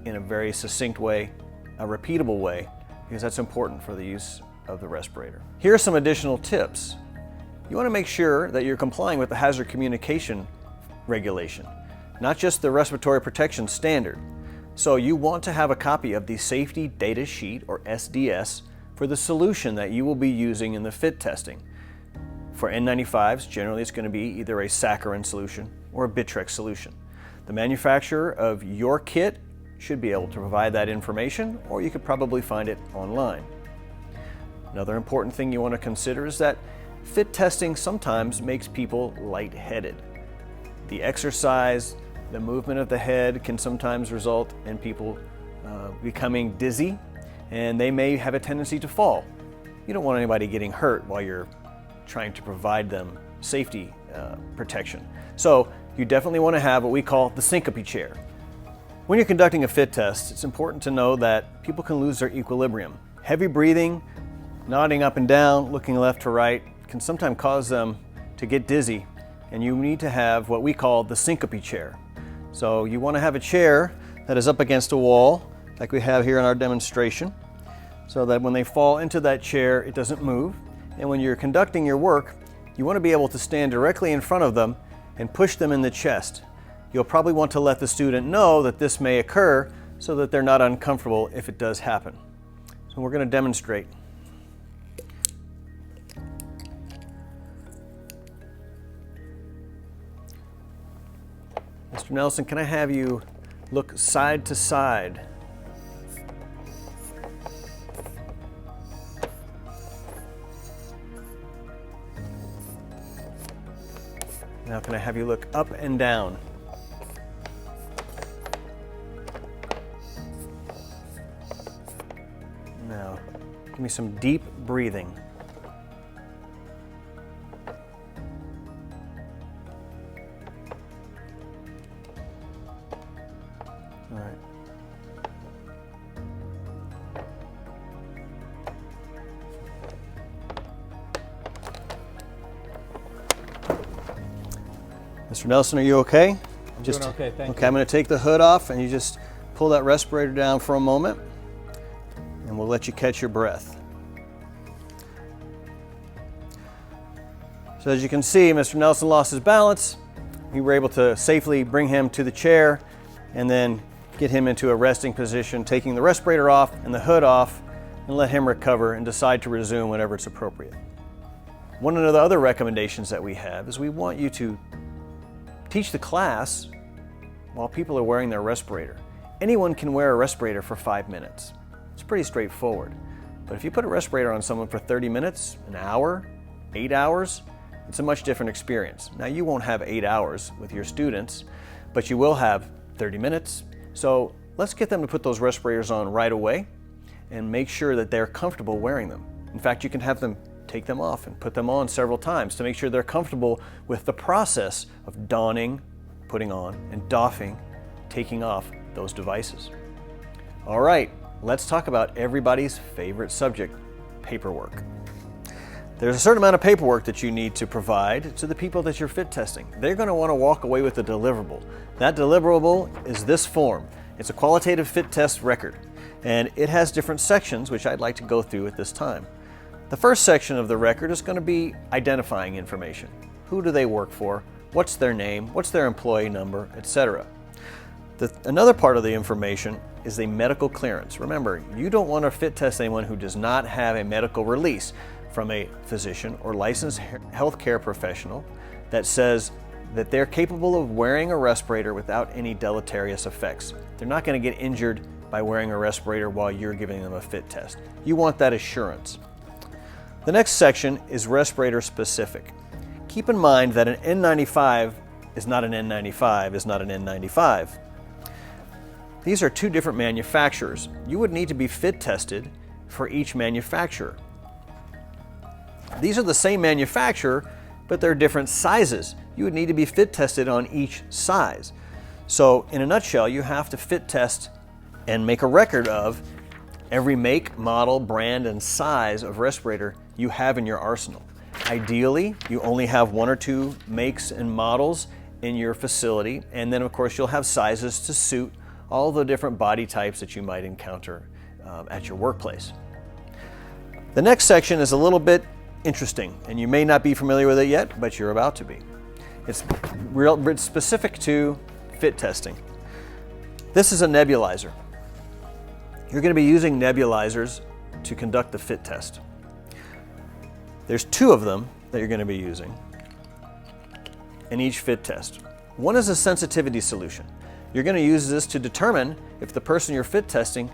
in a very succinct way, a repeatable way, because that's important for the use of the respirator. Here are some additional tips. You want to make sure that you're complying with the hazard communication regulation, not just the respiratory protection standard. So you want to have a copy of the safety data sheet, or SDS, for the solution that you will be using in the fit testing. For N95s, generally it's going to be either a saccharin solution or a Bitrex solution. The manufacturer of your kit should be able to provide that information, or you could probably find it online. Another important thing you want to consider is that fit testing sometimes makes people lightheaded. The exercise, the movement of the head can sometimes result in people becoming dizzy, and they may have a tendency to fall. You don't want anybody getting hurt while you're trying to provide them safety protection. So you definitely want to have what we call the Syncope Chair. When you're conducting a fit test, it's important to know that people can lose their equilibrium. Heavy breathing, nodding up and down, looking left to right, can sometimes cause them to get dizzy, and you need to have what we call the Syncope Chair. So you want to have a chair that is up against a wall, like we have here in our demonstration, so that when they fall into that chair, it doesn't move. And when you're conducting your work, you want to be able to stand directly in front of them and push them in the chest. You'll probably want to let the student know that this may occur so that they're not uncomfortable if it does happen. So we're going to demonstrate. Mr. Nelson, can I have you look side to side? Now can I have you look up and down? Now, give me some deep breathing. All right. Mr. Nelson, are you okay? Doing okay, thank you. Okay, I'm going to take the hood off and you just pull that respirator down for a moment and we'll let you catch your breath. So as you can see, Mr. Nelson lost his balance. We were able to safely bring him to the chair and then get him into a resting position, taking the respirator off and the hood off, and let him recover and decide to resume whenever it's appropriate. One of the other recommendations that we have is we want you to teach the class while people are wearing their respirator. Anyone can wear a respirator for 5 minutes. It's pretty straightforward. But if you put a respirator on someone for 30 minutes, an hour, 8 hours, it's a much different experience. Now you won't have 8 hours with your students, but you will have 30 minutes. So let's get them to put those respirators on right away and make sure that they're comfortable wearing them. In fact, you can have them take them off and put them on several times to make sure they're comfortable with the process of donning, putting on, and doffing, taking off those devices. All right, let's talk about everybody's favorite subject, paperwork. There's a certain amount of paperwork that you need to provide to the people that you're fit testing. They're going to want to walk away with a deliverable. That deliverable is this form. It's a qualitative fit test record, and it has different sections which I'd like to go through at this time. The first section of the record is going to be identifying information. Who do they work for? What's their name? What's their employee number? Etc. Another part of the information is a medical clearance. Remember, you don't want to fit test anyone who does not have a medical release from a physician or licensed healthcare professional that says that they're capable of wearing a respirator without any deleterious effects. They're not going to get injured by wearing a respirator while you're giving them a fit test. You want that assurance. The next section is respirator specific. Keep in mind that an N95 is not an N95, is not an N95. These are two different manufacturers. You would need to be fit tested for each manufacturer. These are the same manufacturer, but they're different sizes. You would need to be fit tested on each size. So in a nutshell, you have to fit test and make a record of every make, model, brand, and size of respirator you have in your arsenal. Ideally, you only have one or two makes and models in your facility, and then of course you'll have sizes to suit all the different body types that you might encounter at your workplace. The next section is a little bit interesting, and you may not be familiar with it yet, but you're about to be. It's specific to fit testing. This is a nebulizer. You're going to be using nebulizers to conduct the fit test. There's two of them that you're going to be using in each fit test. One is a sensitivity solution. You're going to use this to determine if the person you're fit testing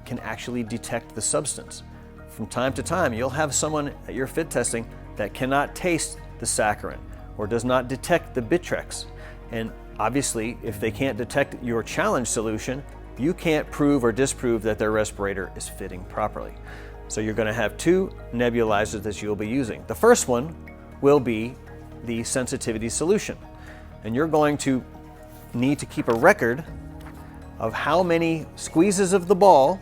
can actually detect the substance. From time to time, you'll have someone that you're fit testing that cannot taste the saccharin or does not detect the Bitrex. And obviously, if they can't detect your challenge solution, you can't prove or disprove that their respirator is fitting properly. So you're going to have two nebulizers that you'll be using. The first one will be the sensitivity solution. And you're going to need to keep a record of how many squeezes of the ball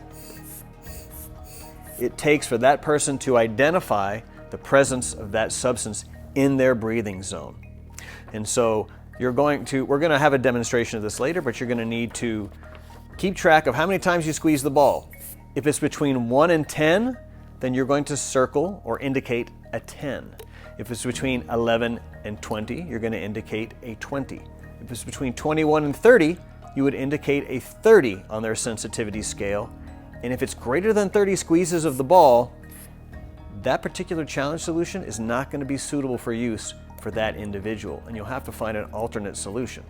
it takes for that person to identify the presence of that substance in their breathing zone. And so we're going to have a demonstration of this later, but you're going to need to keep track of how many times you squeeze the ball. If it's between 1 and 10, then you're going to circle or indicate a 10. If it's between 11 and 20, you're going to indicate a 20. If it's between 21 and 30, you would indicate a 30 on their sensitivity scale. And if it's greater than 30 squeezes of the ball, that particular challenge solution is not going to be suitable for use for that individual, and you'll have to find an alternate solution.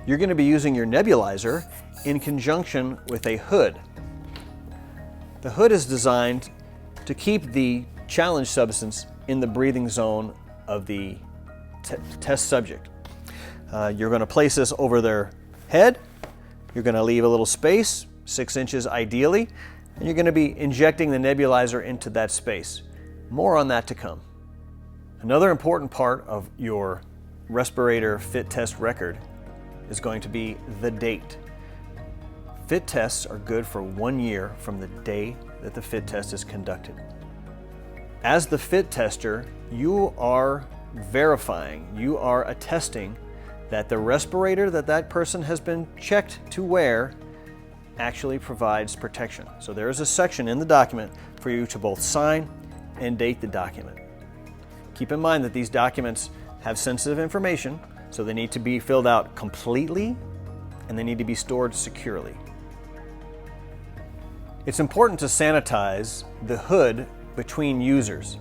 You're going to be using your nebulizer in conjunction with a hood. The hood is designed to keep the challenge substance in the breathing zone of the test subject. You're going to place this over their head. You're going to leave a little space, 6 inches ideally, and you're going to be injecting the nebulizer into that space. More on that to come. Another important part of your respirator fit test record is going to be the date. Fit tests are good for 1 year from the day that the fit test is conducted. As the fit tester, you are verifying, you are attesting that the respirator that person has been checked to wear actually provides protection. So there is a section in the document for you to both sign and date the document. Keep in mind that these documents have sensitive information, so they need to be filled out completely and they need to be stored securely. It's important to sanitize the hood between users.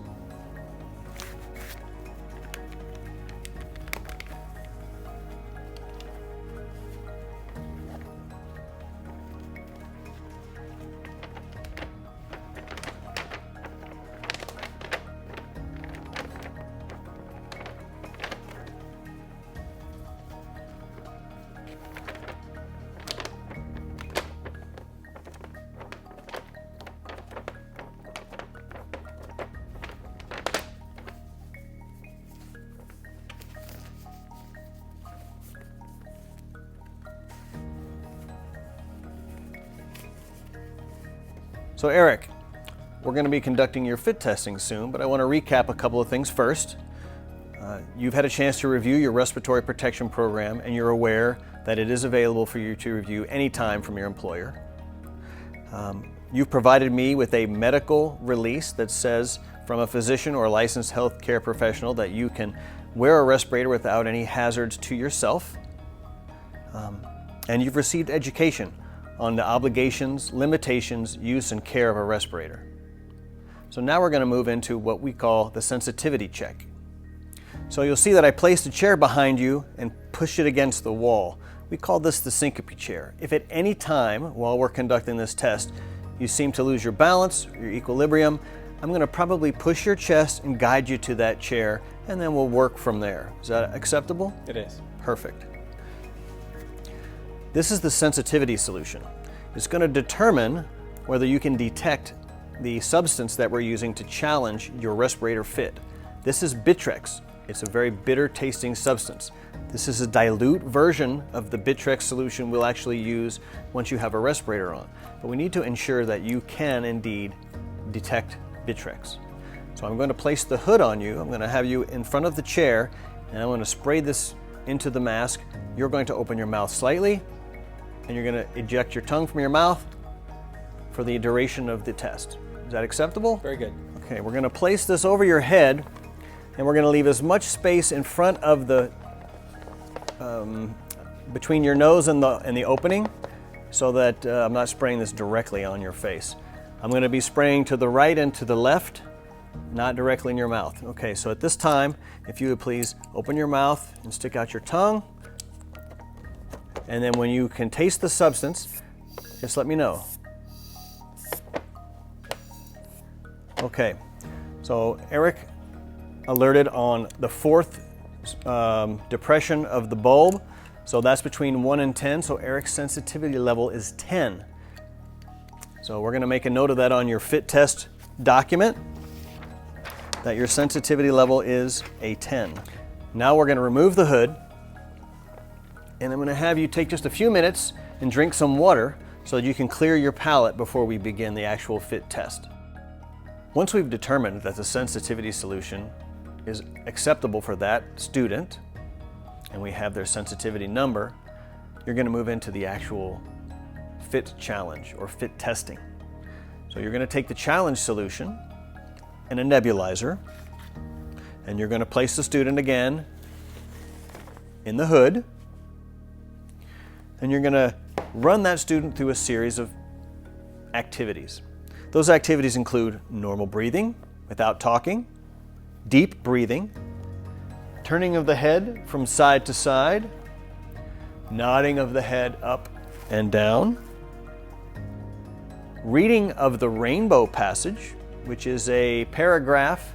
So Eric, we're going to be conducting your fit testing soon, but I want to recap a couple of things first. You've had a chance to review your respiratory protection program, and you're aware that it is available for you to review anytime from your employer. You've provided me with a medical release that says from a physician or a licensed healthcare professional that you can wear a respirator without any hazards to yourself. and you've received education on the obligations, limitations, use, and care of a respirator. So now we're going to move into what we call the sensitivity check. So you'll see that I placed a chair behind you and pushed it against the wall. We call this the Syncope Chair. If at any time while we're conducting this test you seem to lose your balance, your equilibrium, I'm going to probably push your chest and guide you to that chair, and then we'll work from there. Is that acceptable? It is. Perfect. This is the sensitivity solution. It's going to determine whether you can detect the substance that we're using to challenge your respirator fit. This is Bitrex. It's a very bitter tasting substance. This is a dilute version of the Bitrex solution we'll actually use once you have a respirator on. But we need to ensure that you can indeed detect Bitrex. So I'm going to place the hood on you. I'm going to have you in front of the chair, and I'm going to spray this into the mask. You're going to open your mouth slightly, and you're going to eject your tongue from your mouth for the duration of the test. Is that acceptable? Very good. Okay, we're going to place this over your head, and we're going to leave as much space in front of the between your nose and the opening, so that I'm not spraying this directly on your face. I'm going to be spraying to the right and to the left, not directly in your mouth. Okay, so at this time, if you would please open your mouth and stick out your tongue, and then when you can taste the substance, just let me know. Okay, so Eric alerted on the 4th depression of the bulb, so that's between 1 and 10, so Eric's sensitivity level is 10. So we're going to make a note of that on your fit test document, that your sensitivity level is a 10. Now we're going to remove the hood, and I'm going to have you take just a few minutes and drink some water so that you can clear your palate before we begin the actual fit test. Once we've determined that the sensitivity solution is acceptable for that student, and we have their sensitivity number, you're going to move into the actual fit challenge or fit testing. So you're going to take the challenge solution and a nebulizer, and you're going to place the student again in the hood, and you're going to run that student through a series of activities. Those activities include normal breathing without talking, deep breathing, turning of the head from side to side, nodding of the head up and down, reading of the rainbow passage, which is a paragraph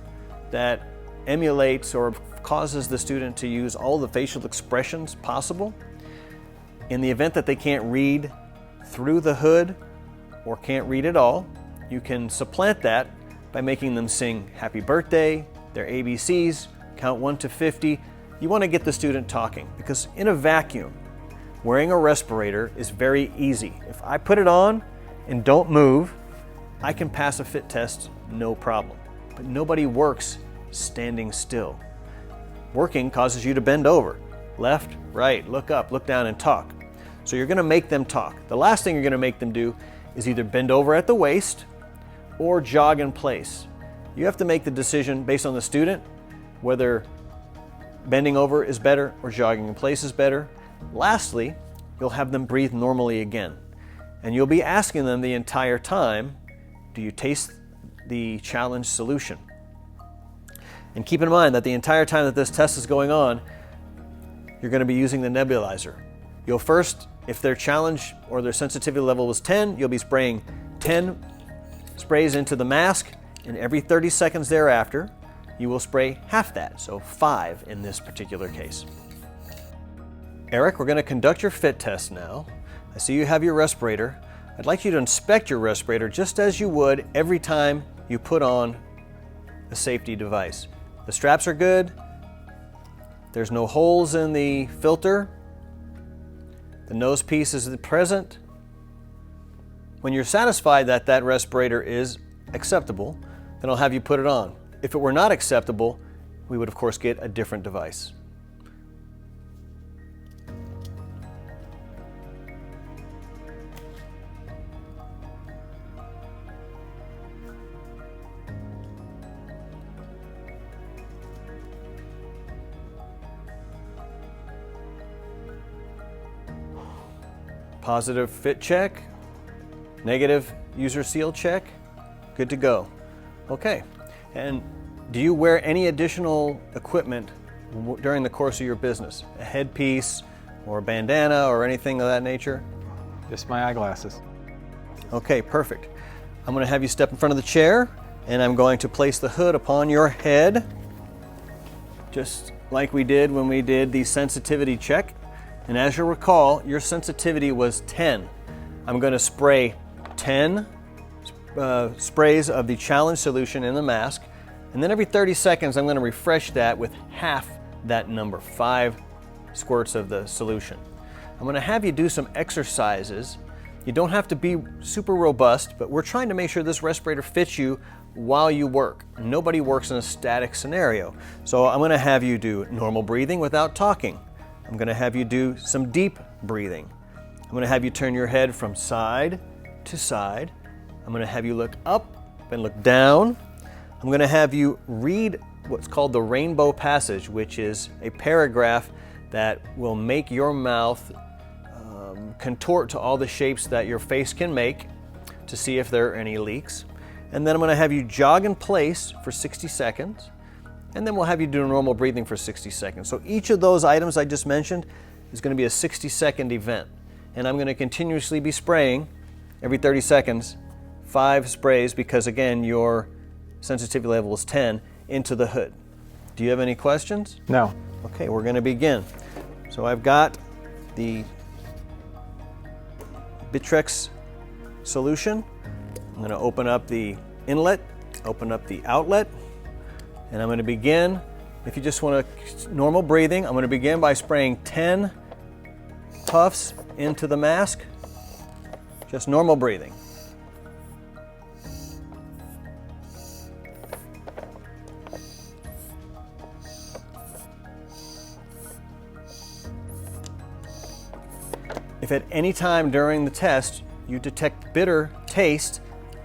that emulates or causes the student to use all the facial expressions possible. In the event that they can't read through the hood or can't read at all, you can supplant that by making them sing happy birthday, their ABCs, count 1 to 50. You want to get the student talking, because in a vacuum, wearing a respirator is very easy. If I put it on and don't move, I can pass a fit test no problem. But nobody works standing still. Working causes you to bend over, left, right, look up, look down, and talk. So you're going to make them talk. The last thing you're going to make them do is either bend over at the waist or jog in place. You have to make the decision based on the student, whether bending over is better or jogging in place is better. Lastly, you'll have them breathe normally again. And you'll be asking them the entire time, do you taste the challenge solution? And keep in mind that the entire time that this test is going on, you're going to be using the nebulizer. You'll first, if their challenge or their sensitivity level was 10, you'll be spraying 10 sprays into the mask, and every 30 seconds thereafter, you will spray half that, so 5 in this particular case. Eric, we're going to conduct your fit test now. I see you have your respirator. I'd like you to inspect your respirator just as you would every time you put on a safety device. The straps are good. There's no holes in the filter. The nose piece is present. When you're satisfied that that respirator is acceptable, then I'll have you put it on. If it were not acceptable, we would of course get a different device. Positive fit check. Negative user seal check. Good to go. Okay. And do you wear any additional equipment during the course of your business? A headpiece or a bandana or anything of that nature? Just my eyeglasses. Okay, perfect. I'm going to have you step in front of the chair, and I'm going to place the hood upon your head, just like we did when we did the sensitivity check. And as you'll recall, your sensitivity was 10. I'm going to spray 10 sprays of the challenge solution in the mask, and then every 30 seconds I'm going to refresh that with half that number, 5 squirts of the solution. I'm going to have you do some exercises. You don't have to be super robust, but we're trying to make sure this respirator fits you while you work. Nobody works in a static scenario. So I'm going to have you do normal breathing without talking. I'm going to have you do some deep breathing. I'm going to have you turn your head from side to side. I'm going to have you look up and look down. I'm going to have you read what's called the rainbow passage, which is a paragraph that will make your mouth contort to all the shapes that your face can make to see if there are any leaks. And then I'm going to have you jog in place for 60 seconds. And then we'll have you do normal breathing for 60 seconds. So each of those items I just mentioned is going to be a 60-second event. And I'm going to continuously be spraying every 30 seconds, 5 sprays, because again, your sensitivity level is 10, into the hood. Do you have any questions? No. Okay, we're going to begin. So I've got the Bitrex solution. I'm going to open up the inlet, open up the outlet, and I'm going to begin. If you just want normal breathing, I'm going to begin by spraying 10 puffs into the mask. Just normal breathing. If at any time during the test you detect bitter taste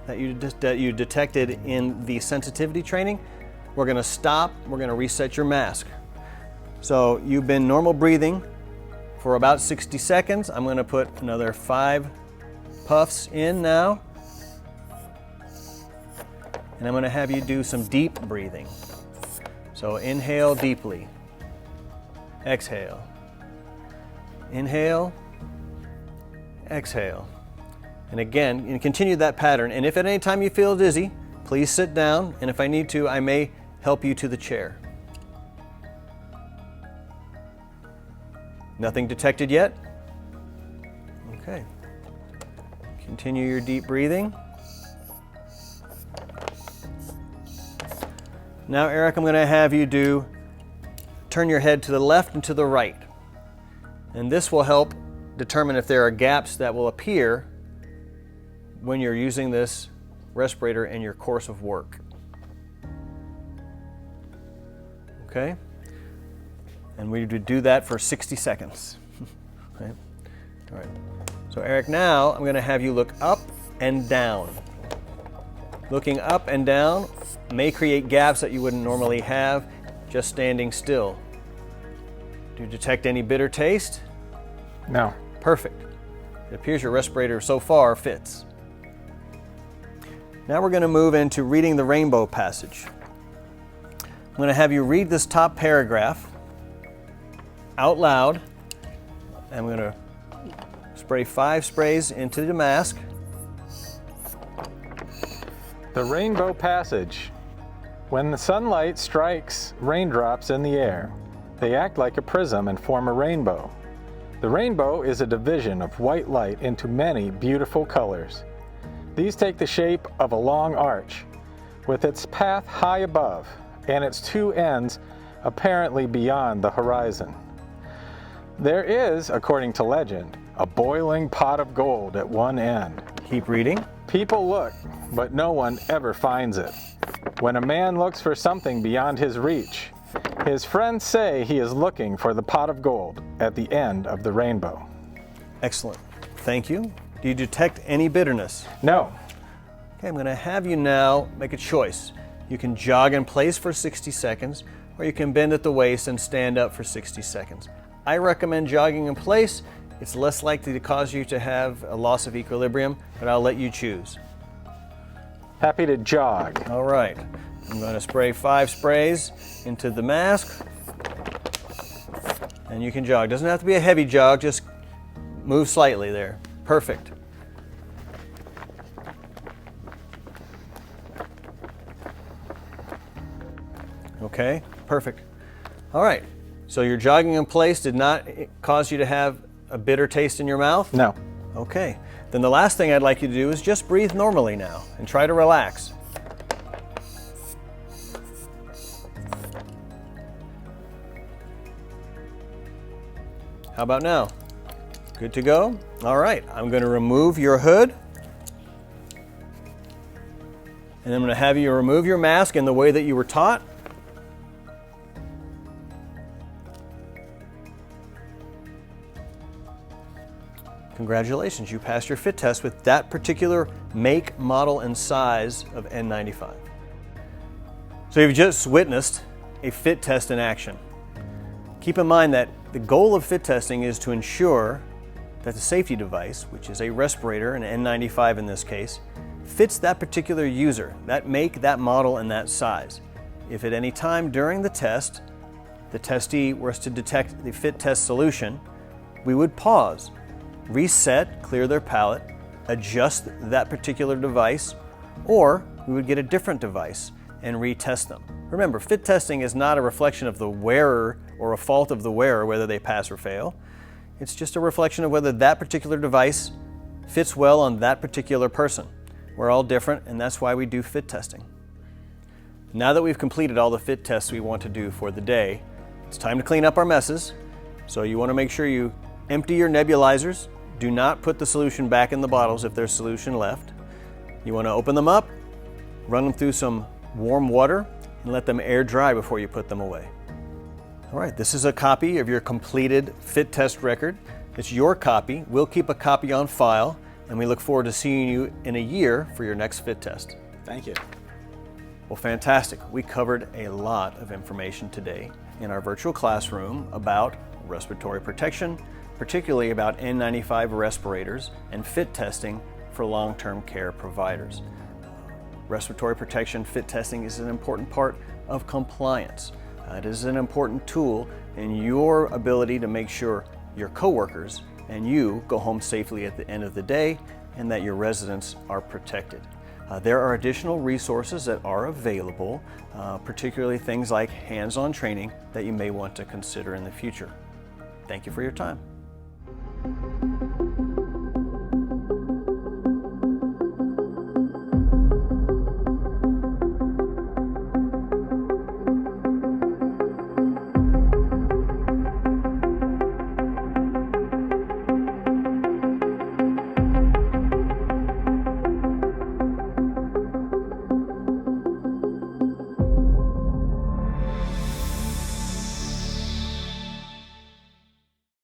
that you detected in the sensitivity training, we're going to stop, we're going to reset your mask. So you've been normal breathing for about 60 seconds. I'm going to put another 5 puffs in now. And I'm going to have you do some deep breathing. So inhale deeply. Exhale. Inhale. Exhale. And again, and continue that pattern. And if at any time you feel dizzy, please sit down. And if I need to, I may help you to the chair. Nothing detected yet? Okay. Continue your deep breathing. Now, Eric, I'm going to have you turn your head to the left and to the right. And this will help determine if there are gaps that will appear when you're using this respirator in your course of work. Okay? And we would do that for 60 seconds. Okay? All right. So Eric, now I'm going to have you look up and down. Looking up and down may create gaps that you wouldn't normally have just standing still. Do you detect any bitter taste? No. Perfect. It appears your respirator so far fits. Now we're going to move into reading the rainbow passage. I'm going to have you read this top paragraph out loud. I'm going to spray 5 sprays into the mask. The rainbow passage. When the sunlight strikes raindrops in the air, they act like a prism and form a rainbow. The rainbow is a division of white light into many beautiful colors. These take the shape of a long arch, with its path high above and its 2 ends apparently beyond the horizon. There is, according to legend, a boiling pot of gold at one end. Keep reading. People look, but no one ever finds it. When a man looks for something beyond his reach, his friends say he is looking for the pot of gold at the end of the rainbow. Excellent. Thank you. Do you detect any bitterness? No. Okay, I'm going to have you now make a choice. You can jog in place for 60 seconds, or you can bend at the waist and stand up for 60 seconds. I recommend jogging in place It's less likely to cause you to have a loss of equilibrium, but I'll let you choose. Happy to jog. All right, I'm going to spray 5 sprays into the mask, and you can jog. Doesn't have to be a heavy jog, just move slightly there. Perfect. Okay, perfect. All right, so your jogging in place did not cause you to have a bitter taste in your mouth? No. Okay, then the last thing I'd like you to do is just breathe normally now and try to relax. How about now? Good to go? All right, I'm going to remove your hood. And I'm going to have you remove your mask in the way that you were taught. Congratulations, you passed your fit test with that particular make, model, and size of N95. So you've just witnessed a fit test in action. Keep in mind that the goal of fit testing is to ensure that the safety device, which is a respirator, an N95 in this case, fits that particular user, that make, that model, and that size. If at any time during the test, the testee was to detect the fit test solution, we would pause, reset, clear their palate, adjust that particular device, or we would get a different device and retest them. Remember, fit testing is not a reflection of the wearer or a fault of the wearer, whether they pass or fail. It's just a reflection of whether that particular device fits well on that particular person. We're all different, and that's why we do fit testing. Now that we've completed all the fit tests we want to do for the day, it's time to clean up our messes. So you want to make sure you empty your nebulizers. Do not put the solution back in the bottles if there's solution left. You want to open them up, run them through some warm water, and let them air dry before you put them away. All right, this is a copy of your completed fit test record. It's your copy. We'll keep a copy on file, and we look forward to seeing you in a year for your next fit test. Thank you. Well, fantastic. We covered a lot of information today in our virtual classroom about respiratory protection, particularly about N95 respirators and fit testing for long-term care providers. Respiratory protection fit testing is an important part of compliance. It is an important tool in your ability to make sure your coworkers and you go home safely at the end of the day and that your residents are protected. There are additional resources that are available, particularly things like hands-on training that you may want to consider in the future. Thank you for your time.